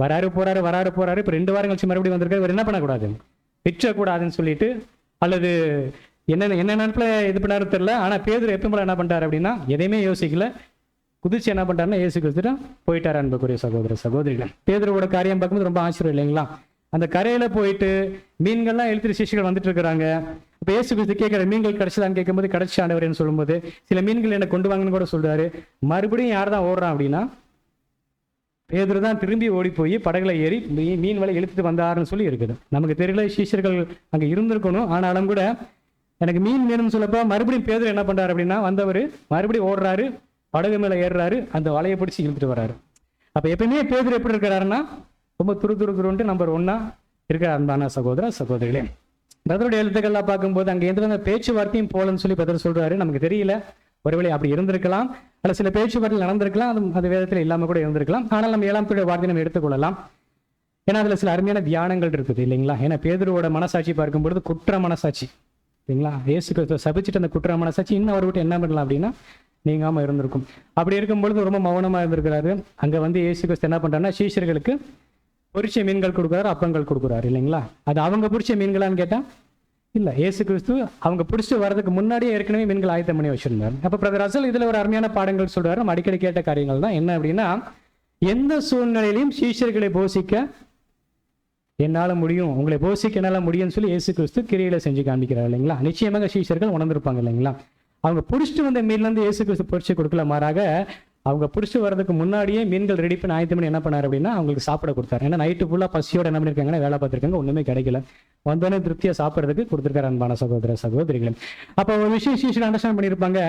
வராரு போறாரு. இப்ப 2 வாரம் கழிச்சு மறுபடியும் வந்திருக்காரு. இவர் என்ன பண்ணக்கூடாது, விற்றக்கூடாதுன்னு சொல்லிட்டு அல்லது என்ன நினைப்பில் இது பண்ணாரு தெரியல. ஆனால் பேதுரு எப்போ போல என்ன பண்ணிட்டார் அப்படின்னா எதையுமே யோசிக்கல, குதிச்சு என்ன பண்ணிட்டாருன்னா இயேசு கிறிஸ்துட்ட போயிட்டார். அன்புக்குரிய சகோதர சகோதரிகள், பேதுருவோட காரியம் பார்க்கும்போது ரொம்ப ஆச்சரியம் இல்லைங்களா? அந்த கரையில போயிட்டு மீன்கள்லாம் இழுத்துட்டு சிஷ்யர்கள் வந்துட்டு இருக்கிறாங்க. இப்போ இயேசு கிறிஸ்து கேட்குற மீன்கள் கிடைச்சதான்னு கேட்கும்போது கிடைச்சி ஆண்டவரேன்னு சொல்லும்போது சில மீன்கள் என்ன கொண்டு வாங்கன்னு கூட சொல்றாரு. மறுபடியும் யார் தான் ஓடுறான் அப்படின்னா பேதுரு தான் திரும்பி ஓடி போய் படகுல ஏறி மீன் வலை இழுத்துட்டு வந்தாருன்னு சொல்லி இருக்குது. நமக்கு தெரியல சிஷ்யர்கள் அங்கே இருந்திருக்கணும், ஆனாலும் கூட எனக்கு மீன் வேணும்னு சொல்லப்போ மறுபடியும் பேதுரு என்ன பண்றாரு அப்படின்னா வந்தவர் மறுபடியும் ஓடுறாரு, படகு மேலே ஏறுறாரு, அந்த வலையை பிடிச்சி இழுத்துட்டு வர்றாரு. அப்போ எப்பயுமே பேதுரு எப்படி இருக்கிறாருன்னா ரொம்ப துருந்துட்டு நம்பர் 1 இருக்கிற அன்பான சகோதர சகோதரிகளே. பிரதருடைய எழுத்துக்கள்லாம் பார்க்கும்போது அங்கே எந்த பேச்சுவார்த்தையும் போலன்னு சொல்லி பிரதர் சொல்றாரு. நமக்கு தெரியல, ஒருவேளை அப்படி இருந்திருக்கலாம், அல்ல சில பேச்சுவார்த்தை நடந்திருக்கலாம், அது வேதத்தில் இல்லாமல் கூட இருந்திருக்கலாம். ஆனால் நம்ம 7ஆம் வார்த்தையை நம்ம எடுத்துக்கொள்ளலாம். ஏன்னா அதில் சில அருமையான தியானங்கள் இருக்குது இல்லைங்களா? ஏன்னா பேதுருவோட மனசாட்சி பார்க்கும்பொழுது குற்ற மனசாட்சி இல்லைங்களா? இயேசு கிறிஸ்துவை சபிச்சுட்டு அந்த குற்ற மனசாட்சி இன்னும் அவர் விட்டு என்ன பண்ணலாம் அப்படின்னா நீங்காம இருந்திருக்கும். அப்படி இருக்கும்பொழுது ரொம்ப மௌனமா இருந்திருக்கிறாரு. அங்க வந்து இயேசு கிறிஸ்து என்ன பண்றாருன்னா சீஷர்களுக்கு பொரிச்ச மீன்கள் கொடுக்குறாரு, அப்பங்கள் கொடுக்குறாரு இல்லைங்களா? அது அவங்க பிடிச்ச மீன்களான்னு கேட்டா இல்ல, இயேசு கிறிஸ்து அவங்க பிடிச்சி வர்றதுக்கு முன்னாடியே ஏற்கனவே மீன்கள் ஆயத்தம் பண்ணி வச்சிருந்தாரு. அப்ப பிரதர் ரசல் இதுல ஒரு அருமையான பாடங்கள் சொல்றாரு. நம்ம அடிக்கடி கேட்ட காரியங்கள் தான் என்ன அப்படின்னா, எந்த சூழ்நிலையிலையும் சீஷர்களை போஷிக்க என்னால முடியும், உங்களை போஷிக்க என்னால முடியும்னு சொல்லி இயேசு கிறிஸ்து கிரியில செஞ்சு காண்பிக்கிறார் இல்லைங்களா? நிச்சயமாக சீஷர்கள் உணர்ந்திருப்பாங்க இல்லைங்களா? அவங்க பிடிச்சிட்டு வந்த மீன்ல இருந்து இயேசு கிறிஸ்து பொரிச்சு கொடுக்கல, மாறாக அவங்க பிடிச்சி வர்றதுக்கு முன்னாடியே மீன்கள் ரெடி பண்ணி ஆயத்தம் பண்ணி என்ன பண்ணாரு அப்படின்னா அவங்களுக்கு சாப்பிட கொடுத்தாரு. ஏன்னா நைட்டு ஃபுல்லா பசியோட என்ன பண்ணிருக்காங்கன்னா வேலை பார்த்துருக்காங்க, ஒண்ணுமே கிடைக்கல, வந்தோடனே திருப்தியா சாப்பிட்றதுக்கு கொடுத்துருக்காரு அன்பான சகோதர சகோதரிகளை. அப்போ ஒரு விஷயம் சீஷர்கள் அண்டர்ஸ்டாண்ட் பண்ணியிருப்பாங்க,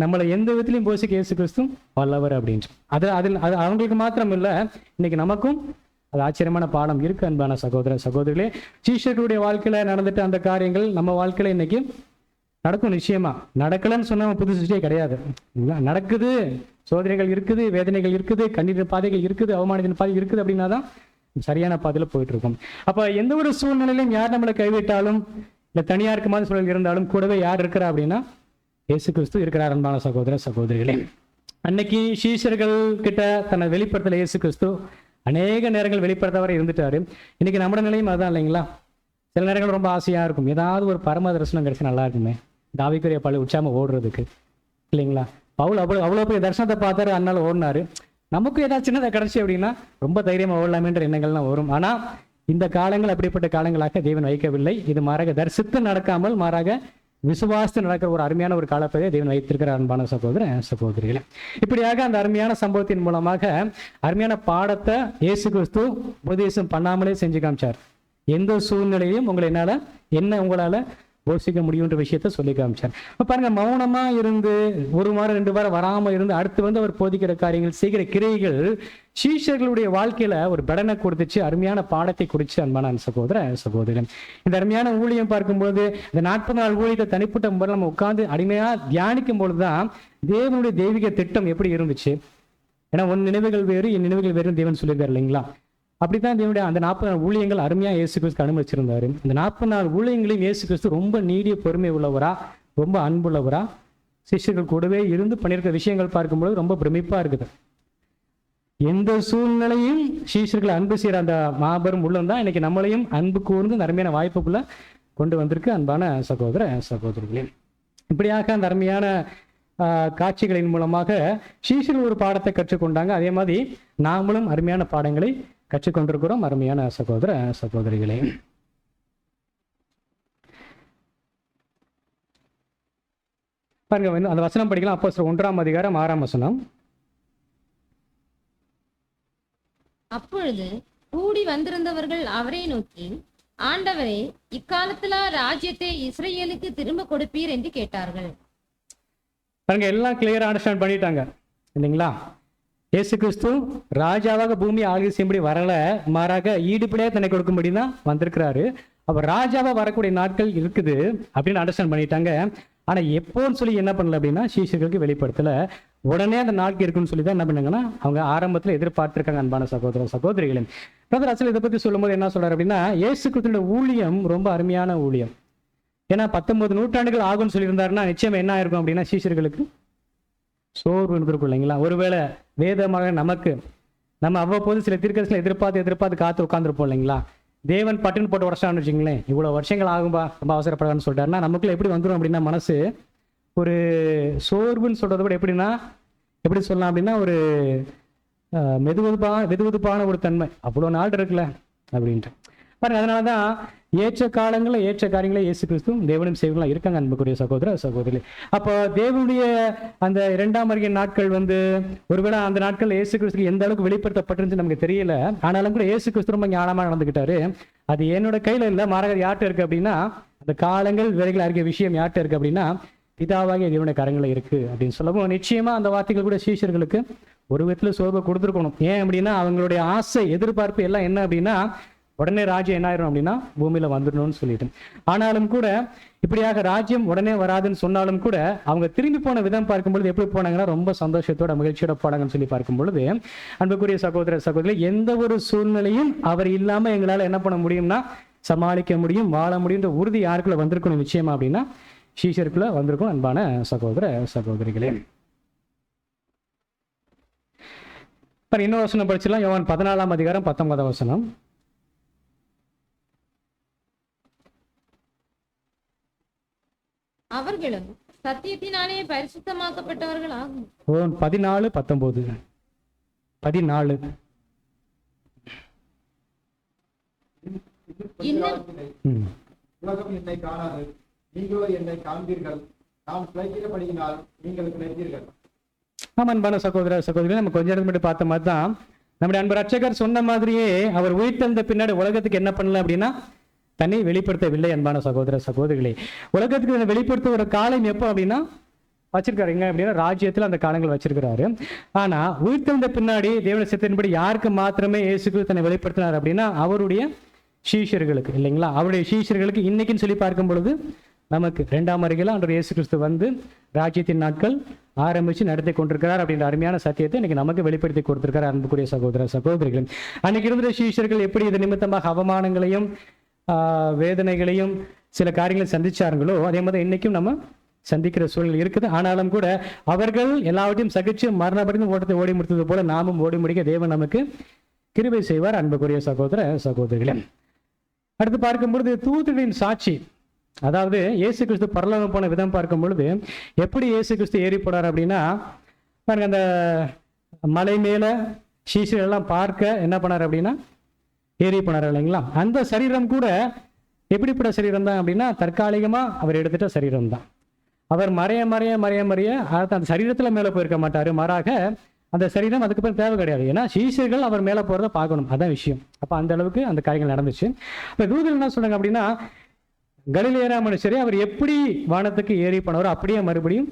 நம்மளை எந்த விதத்திலையும் போசிக்க இயேசு கிறிஸ்து வல்லவர் அப்படின்ட்டு. அது அவங்களுக்கு மாத்திரம் இல்லை, இன்னைக்கு நமக்கும் அது ஆச்சரியமான பாடம் இருக்கு அன்பான சகோதர சகோதரிகளே. சீஷர்களுடைய வாழ்க்கையில நடந்துட்டு அந்த காரியங்கள் நம்ம வாழ்க்கையில இன்னைக்கு நடக்கும். நிச்சயமா நடக்கலன்னு சொன்ன புது சிருஷ்டியே கிடையாது, நடக்குது. சோதனைகள் இருக்குது, வேதனைகள் இருக்குது, கண்ணீர் பாதைகள் இருக்குது, அவமானத்தின் பாதை இருக்குது. அப்படின்னா தான் சரியான பாதையில போயிட்டு இருக்கும். அப்ப எந்த ஒரு சூழ்நிலையிலும் யார் நம்மளை கைவிட்டாலும் இல்ல தனியாருக்கு மாதிரி சூழல் இருந்தாலும் கூடவே யார் இருக்கிறா அப்படின்னா இயேசு கிறிஸ்து இருக்கிறார் அன்பான சகோதர சகோதரிகளே. அன்னைக்கு சீஷர்கள் கிட்ட தன்னை வெளிப்படுத்தல இயேசு கிறிஸ்து அநேக நேரங்கள் வெளிப்படுத்தவரை இருந்துட்டாரு. இன்னைக்கு நம்மளோட நிலையும் அதுதான் இல்லைங்களா? சில நேரங்கள் ரொம்ப ஆசையா இருக்கும், ஏதாவது ஒரு பரம தரிசனம் கிடைச்சு நல்லா இருக்குமே, தாவிக்குரிய பழு உச்சாம ஓடுறதுக்கு இல்லைங்களா? பவுல் அவ்வளோ பெரிய தரிசனத்தை பார்த்தாரு, அதனால ஓடினாரு. நமக்கும் ஏதாவது சின்னதை கிடைச்சி அப்படின்னா ரொம்ப தைரியமா ஓடலாமேன்ற எண்ணங்கள்லாம் வரும். ஆனா இந்த காலங்கள் அப்படிப்பட்ட காலங்களாக தேவன் வைக்கவில்லை. இது மாறாக தரிசித்து நடக்காமல் மாறாக விசுவாசத்து நடக்கிற ஒரு அருமையான ஒரு காலப்பகுதியை தேவன் வைத்திருக்கிற அன்பான சகோதர சகோதரிகளை. இப்படியாக அந்த அருமையான சம்பவத்தின் மூலமாக அருமையான பாடத்தை இயேசு கிறிஸ்து உபதேசம் பண்ணாமலே செஞ்சு காமிச்சார். எந்த சூழ்நிலையும் உங்களால போஷிக்க முடியுன்ற விஷயத்த சொல்லி காமிச்சார். பாருங்க, மௌனமா இருந்து 1 வாரம் 2 வாரம் வராம இருந்து அடுத்து வந்து அவர் போதிக்கிற காரியங்கள் செய்கிற கிரைகள் சீஷர்களுடைய வாழ்க்கையில ஒரு பலனை கொடுத்துச்சு, அருமையான பாடத்தை குறிச்சு அன்பான சகோதர சகோதரன். இந்த அருமையான ஊழியம் பார்க்கும்போது இந்த 40 நாள் ஊழியத்தை தனிப்பட்ட முறையில் நம்ம உட்கார்ந்து அடிமையா தியானிக்கும் பொழுதுதான் தேவனுடைய தெய்வீக திட்டம் எப்படி இருந்துச்சு. ஏன்னா உன் நினைவுகள் வேறு என் நினைவுகள் வேறு தேவன் சொல்லியிருக்காரு இல்லைங்களா? அப்படித்தான் தேவனுடைய அந்த 40 நாள் ஊழியங்கள் அருமையா இயேசு கிறிஸ்து அனுமதிச்சிருந்தாரு. இந்த 40 நாள் ஊழியங்களையும் இயேசு கிறிஸ்து ரொம்ப நீடிய பொறுமை உள்ளவரா, ரொம்ப அன்புள்ளவரா, சிஷ்யர்கள் கூடவே இருந்து பண்ணியிருக்கிற விஷயங்கள் பார்க்கும்போது ரொம்ப பிரமிப்பா இருக்குது. எந்த சூழ்நிலையும் சீஷர்களை அன்பு செய்யற அந்த மாபெரும் உள்ளம் தான் இன்னைக்கு நம்மளையும் அன்பு கூர்ந்து அந்த அருமையான வாய்ப்புக்குள்ள கொண்டு வந்திருக்கு அன்பான சகோதர சகோதரிகளே. இப்படியாக அந்த அருமையான காட்சிகளின் மூலமாக சீஷர்கள் ஒரு பாடத்தை கற்றுக்கொண்டாங்க. அதே மாதிரி நாமளும் அருமையான பாடங்களை கற்றுக்கொண்டிருக்கிறோம் அருமையான சகோதர சகோதரிகளே. பாருங்க, அந்த வசனம் படிக்கலாம். அப்போஸ்தலர் 1ஆம் அதிகாரம் 6ஆம் வசனம். அப்பொழுது கூடி வந்திருந்தவர்கள் அவரை நோக்கி, ஆண்டவரே, இக்காலத்துல ராஜ்யத்தை இஸ்ரவேலுக்கு திரும்ப கொடுப்பீர் என்று கேட்டார்கள். பாருங்க, எல்லாம் கிளியரா அண்டர்ஸ்டாண்ட் பண்ணிட்டாங்க இல்லைங்களா? இயேசு கிறிஸ்து ராஜாவாக பூமியை ஆளுகை செய்யும்படி வரல, மாறாக ஈடுபடியா தன்னை கொடுக்கும்படி தான் வந்திருக்கிறாரு. அப்ப ராஜாவா வரக்கூடிய நாட்கள் இருக்குது அப்படின்னு அண்டர்ஸ்டாண்ட் பண்ணிட்டாங்க. ஆனா எப்போன்னு சொல்லி என்ன பண்ணல அப்படின்னா சீஷர்களுக்கு வெளிப்படுத்தல. உடனே அந்த நாட்கள் இருக்குன்னு சொல்லி தான் என்ன பண்ணாங்கன்னா அவங்க ஆரம்பத்துல எதிர்பார்த்திருக்காங்க அன்பான சகோதர சகோதரிகளே. அசல் இதை பத்தி சொல்லும் போது என்ன சொல்றாரு அப்படின்னா, இயேசு கிறிஸ்துவோட ஊழியம் ரொம்ப அருமையான ஊழியம். ஏன்னா 19 நூற்றாண்டுகள் ஆகும்னு சொல்லியிருந்தாருன்னா நிச்சயம் என்ன ஆயிருக்கும் அப்படின்னா சீஷர்களுக்கு சோர்வு இருந்திருக்கும் இல்லைங்களா? ஒருவேளை வேதமாக நம்ம அவ்வப்போது சில தீர்க்கதரிசனங்களை எதிர்பார்த்து காத்து உட்காந்துருப்போம் இல்லைங்களா? தேவன் பட்டுன்னு போட்டு உடச்சான்னு வச்சுங்களேன், இவ்வளோ வருஷங்கள் ஆகும்பா ரொம்ப அவசரப்படான்னு சொல்லிட்டாருன்னா நமக்குள்ள எப்படி வந்துடும் அப்படின்னா, மனசு ஒரு சோர்வுன்னு சொல்கிறத விட எப்படின்னா, எப்படி சொல்லலாம் அப்படின்னா, ஒரு வெதுவெதுப்பான ஒரு தன்மை, அவ்வளோ நாள் இருக்குல்ல அப்படின்ட்டு பாருங்க. அதனால தான் ஏற்ற காலங்களில் ஏற்ற காரியங்களே இயேசு கிறிஸ்துவும் தேவனும் செய்வங்களாம் இருக்காங்க அன்புக்குரிய சகோதர சகோதரி. அப்போ தேவனுடைய அந்த 2ஆம் வருகை நாட்கள் ஒருவேளை அந்த நாட்கள் இயேசு கிறிஸ்துக்கு எந்த அளவுக்கு வெளிப்படுத்தப்பட்டிருந்து நமக்கு தெரியல. ஆனாலும் கூட இயேசு கிறிஸ்து ரொம்ப ஞானமாக நடந்துக்கிட்டாரு. அது என்னோட கையில் இல்லை, மாறாக யார்கிட்ட இருக்கு அப்படின்னா, அந்த காலங்கள் வேலைகள் அறிக்கை விஷயம் யார்கிட்ட இருக்கு அப்படின்னா, பிதாவாகிய தேவனுடைய கரங்களில் இருக்கு அப்படின்னு சொல்லவும், நிச்சயமா அந்த வார்த்தைகள் கூட சீஷர்களுக்கு ஒரு விதத்தில் சோர்வை கொடுத்துருக்கணும். ஏன் அப்படின்னா, அவங்களுடைய ஆசை எதிர்பார்ப்பு எல்லாம் என்ன அப்படின்னா, உடனே ராஜ்யம் என்ன ஆயிரும் அப்படின்னா பூமியில வந்துடணும்னு சொல்லிட்டு. ஆனாலும் கூட இப்படியாக ராஜ்யம் உடனே வராதுன்னு சொன்னாலும் கூட அவங்க திரும்பி போன விதம் பார்க்கும்பொழுது எப்படி போனாங்கன்னா, ரொம்ப சந்தோஷத்தோட மகிழ்ச்சியோட போனாங்கன்னு சொல்லி பார்க்கும் பொழுது, அன்புக்குரிய சகோதர சகோதரி, எந்த ஒரு சூழ்நிலையும் அவர் இல்லாம எங்களால் என்ன பண்ண முடியும்னா சமாளிக்க முடியும், வாழ முடியுன்ற உறுதி யாருக்குள்ள வந்திருக்கணும் நிச்சயமா அப்படின்னா சீஷருக்குள்ள வந்திருக்கும். அன்பான சகோதர சகோதரிகளே, இன்னொரு வசனம் படிச்சிடலாம். யோவான் 14ஆம் அதிகாரம் 19ஆம் வசனம். அவர்களும் சத்தியத்தினாலே பரிசுத்தமாக்கப்பட்டவர்கள் ஆகும். 14:19 14. உலகம் என்னை காணாது, நீங்களோ என்னை காண்பீர்கள். நான் பிழைக்கிறபடியினால் நீங்கள் பிழைத்தீர்கள். ஆமா அன்பான சகோதர சகோதரி, நம்ம கொஞ்ச நேரம் மட்டும் பார்த்த மாதிரி தான் நம்முடைய அன்பு ரட்சகர் சொன்ன மாதிரியே அவர் உயிர்த்தெழுந்த பின்னாடி உலகத்துக்கு என்ன பண்ணல அப்படின்னா தன்னை வெளிப்படுத்தவில்லை. அன்பான சகோதர சகோதரிகளே, உலகத்துக்கு வெளிப்படுத்த ஒரு காலம் எப்போ அப்படின்னா வச்சிருக்காருங்க அப்படின்னா ராஜ்யத்தில் அந்த காலங்கள் வச்சிருக்கிறாரு. ஆனா உயிர்த்தெழுந்த பின்னாடி தேவனுடைய சித்தத்தின்படி யாருக்கு மாத்திரமே இயேசு கிறிஸ்து தன்னை வெளிப்படுத்தினார் அப்படின்னா அவருடைய சீஷர்களுக்கு, இல்லைங்களா? அவருடைய சீஷர்களுக்கு இன்னைக்குன்னு சொல்லி பார்க்கும் பொழுது நமக்கு 2ஆம் வருகையில் ஆண்டவர் இயேசு கிறிஸ்து ராஜ்யத்தின் நாட்கள் ஆரம்பிச்சு நடத்தி கொண்டிருக்கிறார் அப்படின்ற அருமையான சத்தியத்தை இன்னைக்கு நமக்கு வெளிப்படுத்தி கொடுத்திருக்கிறார். அன்புக்குரிய சகோதர சகோதரிகள், அன்னைக்கு இருந்த சீஷர்கள் எப்படி இது நிமித்தமாக அவமானங்களையும் வேதனைகளையும் சில காரியங்களை சந்திச்சார்களோ அதே மாதிரி இன்னைக்கும் நம்ம சந்திக்கிற சூழ்நிலை இருக்குது. ஆனாலும் கூட அவர்கள் எல்லாவற்றையும் சகிச்சு மரணப்படிந்து ஓட்டத்தை ஓடி முடித்தது போல நாமும் ஓடி முடிக்க தேவன் நமக்கு கிருபை செய்வார். அன்புக்குரிய சகோதர சகோதரிகளே, அடுத்து பார்க்கும்பொழுது தூதர்களின் சாட்சி, அதாவது இயேசு கிறிஸ்து பரலோகம் போன விதம் பார்க்கும் பொழுது எப்படி இயேசு கிறிஸ்து ஏறி போனார் அப்படின்னா பாருங்க, அந்த மலை மேல சீஷர்கள் எல்லாம் பார்க்க என்ன பண்ணார் அப்படின்னா ஏறி போனார், இல்லைங்களா? அந்த சரீரம் கூட எப்படிப்பட்ட சரீரம் தான் அப்படின்னா தற்காலிகமா அவர் எடுத்துட்ட சரீரம் தான். அவர் மறைய மறைய மறைய மறைய அந்த சரீரத்துல மேல போயிருக்க மாட்டாரு, மாறாக அந்த சரீரம் அதுக்கு பிறகு தேவை கிடையாது. ஏன்னா சீஷர்கள் அவர் மேல போறத பார்க்கணும், அதான் விஷயம். அப்ப அந்த அளவுக்கு அந்த காரியங்கள் நடந்துச்சு. இப்ப தூதர்கள் என்ன சொல்றாங்க அப்படின்னா, கலிலேயா மனுஷரே அவர் எப்படி வானத்துக்கு ஏறி போனவரோ அப்படியே மறுபடியும்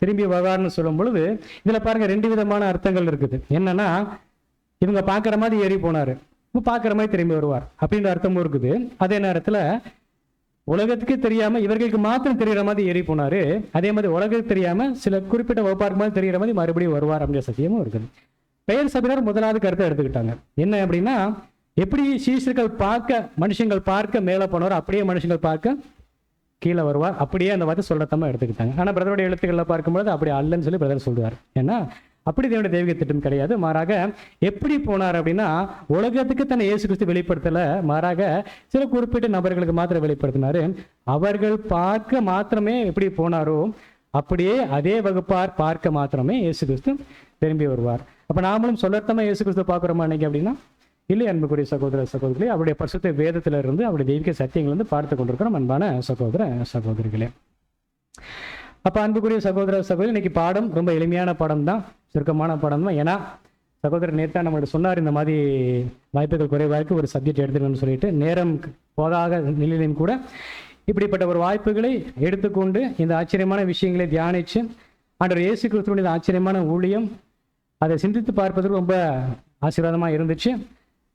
திரும்பி வருவார்னு சொல்லும் பொழுது இதுல பாருங்க 2 விதமான அர்த்தங்கள் இருக்குது. என்னன்னா, இவங்க பாக்குற மாதிரி ஏறி போனாரு, பார்க்குற மாதிரி திரும்பி வருவார் அப்படின்ற அர்த்தமும் இருக்குது. அதே நேரத்தில் உலகத்துக்கு தெரியாம இவர்களுக்கு மாத்திரம் தெரிகிற மாதிரி ஏறி போனாரு, அதே மாதிரி உலகத்துக்கு தெரியாம சில குறிப்பிட்ட வகுப்பாருக்கு மாதிரி தெரிகிற மாதிரி மறுபடியும் வருவார் அப்படின்ற சத்தியமும் இருக்குது. பெயர் சபையினர் முதலாவது கருத்தை எடுத்துக்கிட்டாங்க. என்ன அப்படின்னா, எப்படி சீஷர்கள் மனுஷங்கள் பார்க்க மேலே போனவர் அப்படியே மனுஷங்கள் பார்க்க கீழே வருவார், அப்படியே அந்த வார்த்தை சொல்லத்தமா எடுத்துக்கிட்டாங்க. ஆனால் பிரதருடைய எழுத்துக்களில் பார்க்கும்போது அப்படி அல்லன்னு சொல்லி பிரதர் சொல்லுவார். ஏன்னா அப்படி தேவனுடைய தெய்வீக திட்டம் கிடையாது. மாறாக எப்படி போனார் அப்படின்னா உலகத்துக்கு தன்னை இயேசு கிறிஸ்து வெளிப்படுத்தல, மாறாக சில குறிப்பிட்ட நபர்களுக்கு மாத்திரம் வெளிப்படுத்தினாரு. அவர்கள் பார்க்க மாத்திரமே எப்படி போனாரோ அப்படியே அதே வகுப்பார் பார்க்க மாத்திரமே இயேசு கிறிஸ்து திரும்பி வருவார். அப்ப நாமளும் சொல்லத்தமா இயேசு கிறிஸ்து பார்க்குறோமா அன்னைக்கு அப்படின்னா இல்லை. அன்புக்குரிய சகோதர சகோதரிகளே, அவருடைய பரிசுத்த வேதத்தில இருந்து அவருடைய தெய்வீக சத்தியங்கள் பார்த்து கொண்டிருக்கிறோம் அன்பான சகோதர சகோதரிகளே. அப்ப அன்புக்குரிய சகோதர சகோதரி, இன்னைக்கு பாடம் ரொம்ப எளிமையான பாடம் தான், சுருக்கமான பாடம் தான். ஏன்னா சகோதரர் நேற்றா நம்மளுக்கு சொன்னார், இந்த மாதிரி வாய்ப்புகள் குறைவாக இருக்கு, ஒரு சப்ஜெக்ட் எடுத்துக்கணும்னு சொல்லிட்டு நேரம் போதாக நிலையிலும் கூட இப்படிப்பட்ட ஒரு வாய்ப்புகளை எடுத்துக்கொண்டு இந்த ஆச்சரியமான விஷயங்களை தியானிச்சு ஆண்டவர் இயேசு கிறிஸ்துவின் ஆச்சரியமான ஊழியம் அதை சிந்தித்து பார்ப்பதற்கு ரொம்ப ஆசீர்வாதமாக இருந்துச்சு.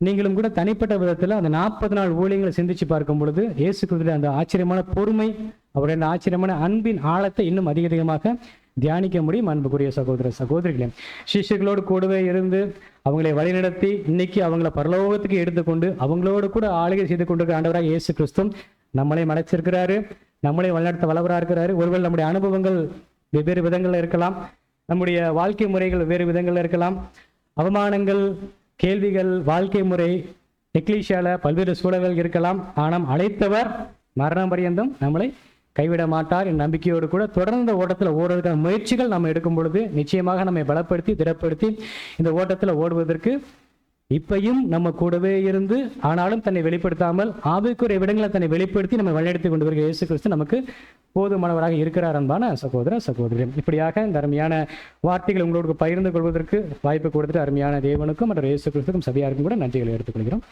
நீங்களும் கூட தனிப்பட்ட விதத்தில் அந்த 40 நாள் ஊழியங்களை சிந்திச்சு பார்க்கும் பொழுது இயேசு கிறிஸ்துவின் அந்த ஆச்சரியமான பொறுமை, அவருடைய அந்த ஆச்சரியமான அன்பின் ஆழத்தை இன்னும் அதிகமாக தியானிக்க முடியும். அன்புக்குரிய சகோதர சகோதரிகளே, சிஷ்யர்களோடு கூடவே இருந்து அவங்களை வழிநடத்தி இன்னைக்கு அவங்கள பரலோகத்துக்கு எடுத்துக்கொண்டு அவங்களோடு கூட ஆளுகை செய்து கொண்டிருக்கிற ஆண்டவராக இயேசு கிறிஸ்து நம்மளை மலைச்சிருக்கிறாரு, நம்மளை வழிநடத்த வல்லவராக இருக்கிறாரு. ஒருவேளை நம்முடைய அனுபவங்கள் வெவ்வேறு விதங்கள்ல இருக்கலாம், நம்முடைய வாழ்க்கை முறைகள் வெவ்வேறு விதங்கள்ல இருக்கலாம், அவமானங்கள், கேள்விகள், வாழ்க்கை முறை எக்லீஷியால பல்வேறு சூழல்கள் இருக்கலாம், ஆனால் அழைத்தவர் மரணம் பரியந்தம் நம்மளை கைவிட மாட்டார் என் நம்பிக்கையோடு கூட தொடர்ந்து இந்த ஓட்டத்தில் ஓடுவதற்கான முயற்சிகள் நம்ம எடுக்கும் பொழுது நிச்சயமாக நம்மை பலப்படுத்தி திடப்படுத்தி இந்த ஓட்டத்தில் ஓடுவதற்கு இப்பையும் நம்ம கூடவே இருந்து ஆனாலும் தன்னை வெளிப்படுத்தாமல் ஆவிக்குரிய விடங்களை தன்னை வெளிப்படுத்தி நம்ம வழிநடத்தி கொண்டு வருகிற இயேசு கிறிஸ்து நமக்கு போதுமானவராக இருக்கிறார் அன்பான சகோதர சகோதரி. இப்படியாக இந்த அருமையான வார்த்தைகள் உங்களோடு பகிர்ந்து கொள்வதற்கு வாய்ப்பு கொடுத்துட்டு அருமையான தேவனுக்கும் மற்றும் இயேசு கிறிஸ்துக்கும் சபையாருக்கும் கூட நன்றிகளை எடுத்துக்கொள்கிறோம்.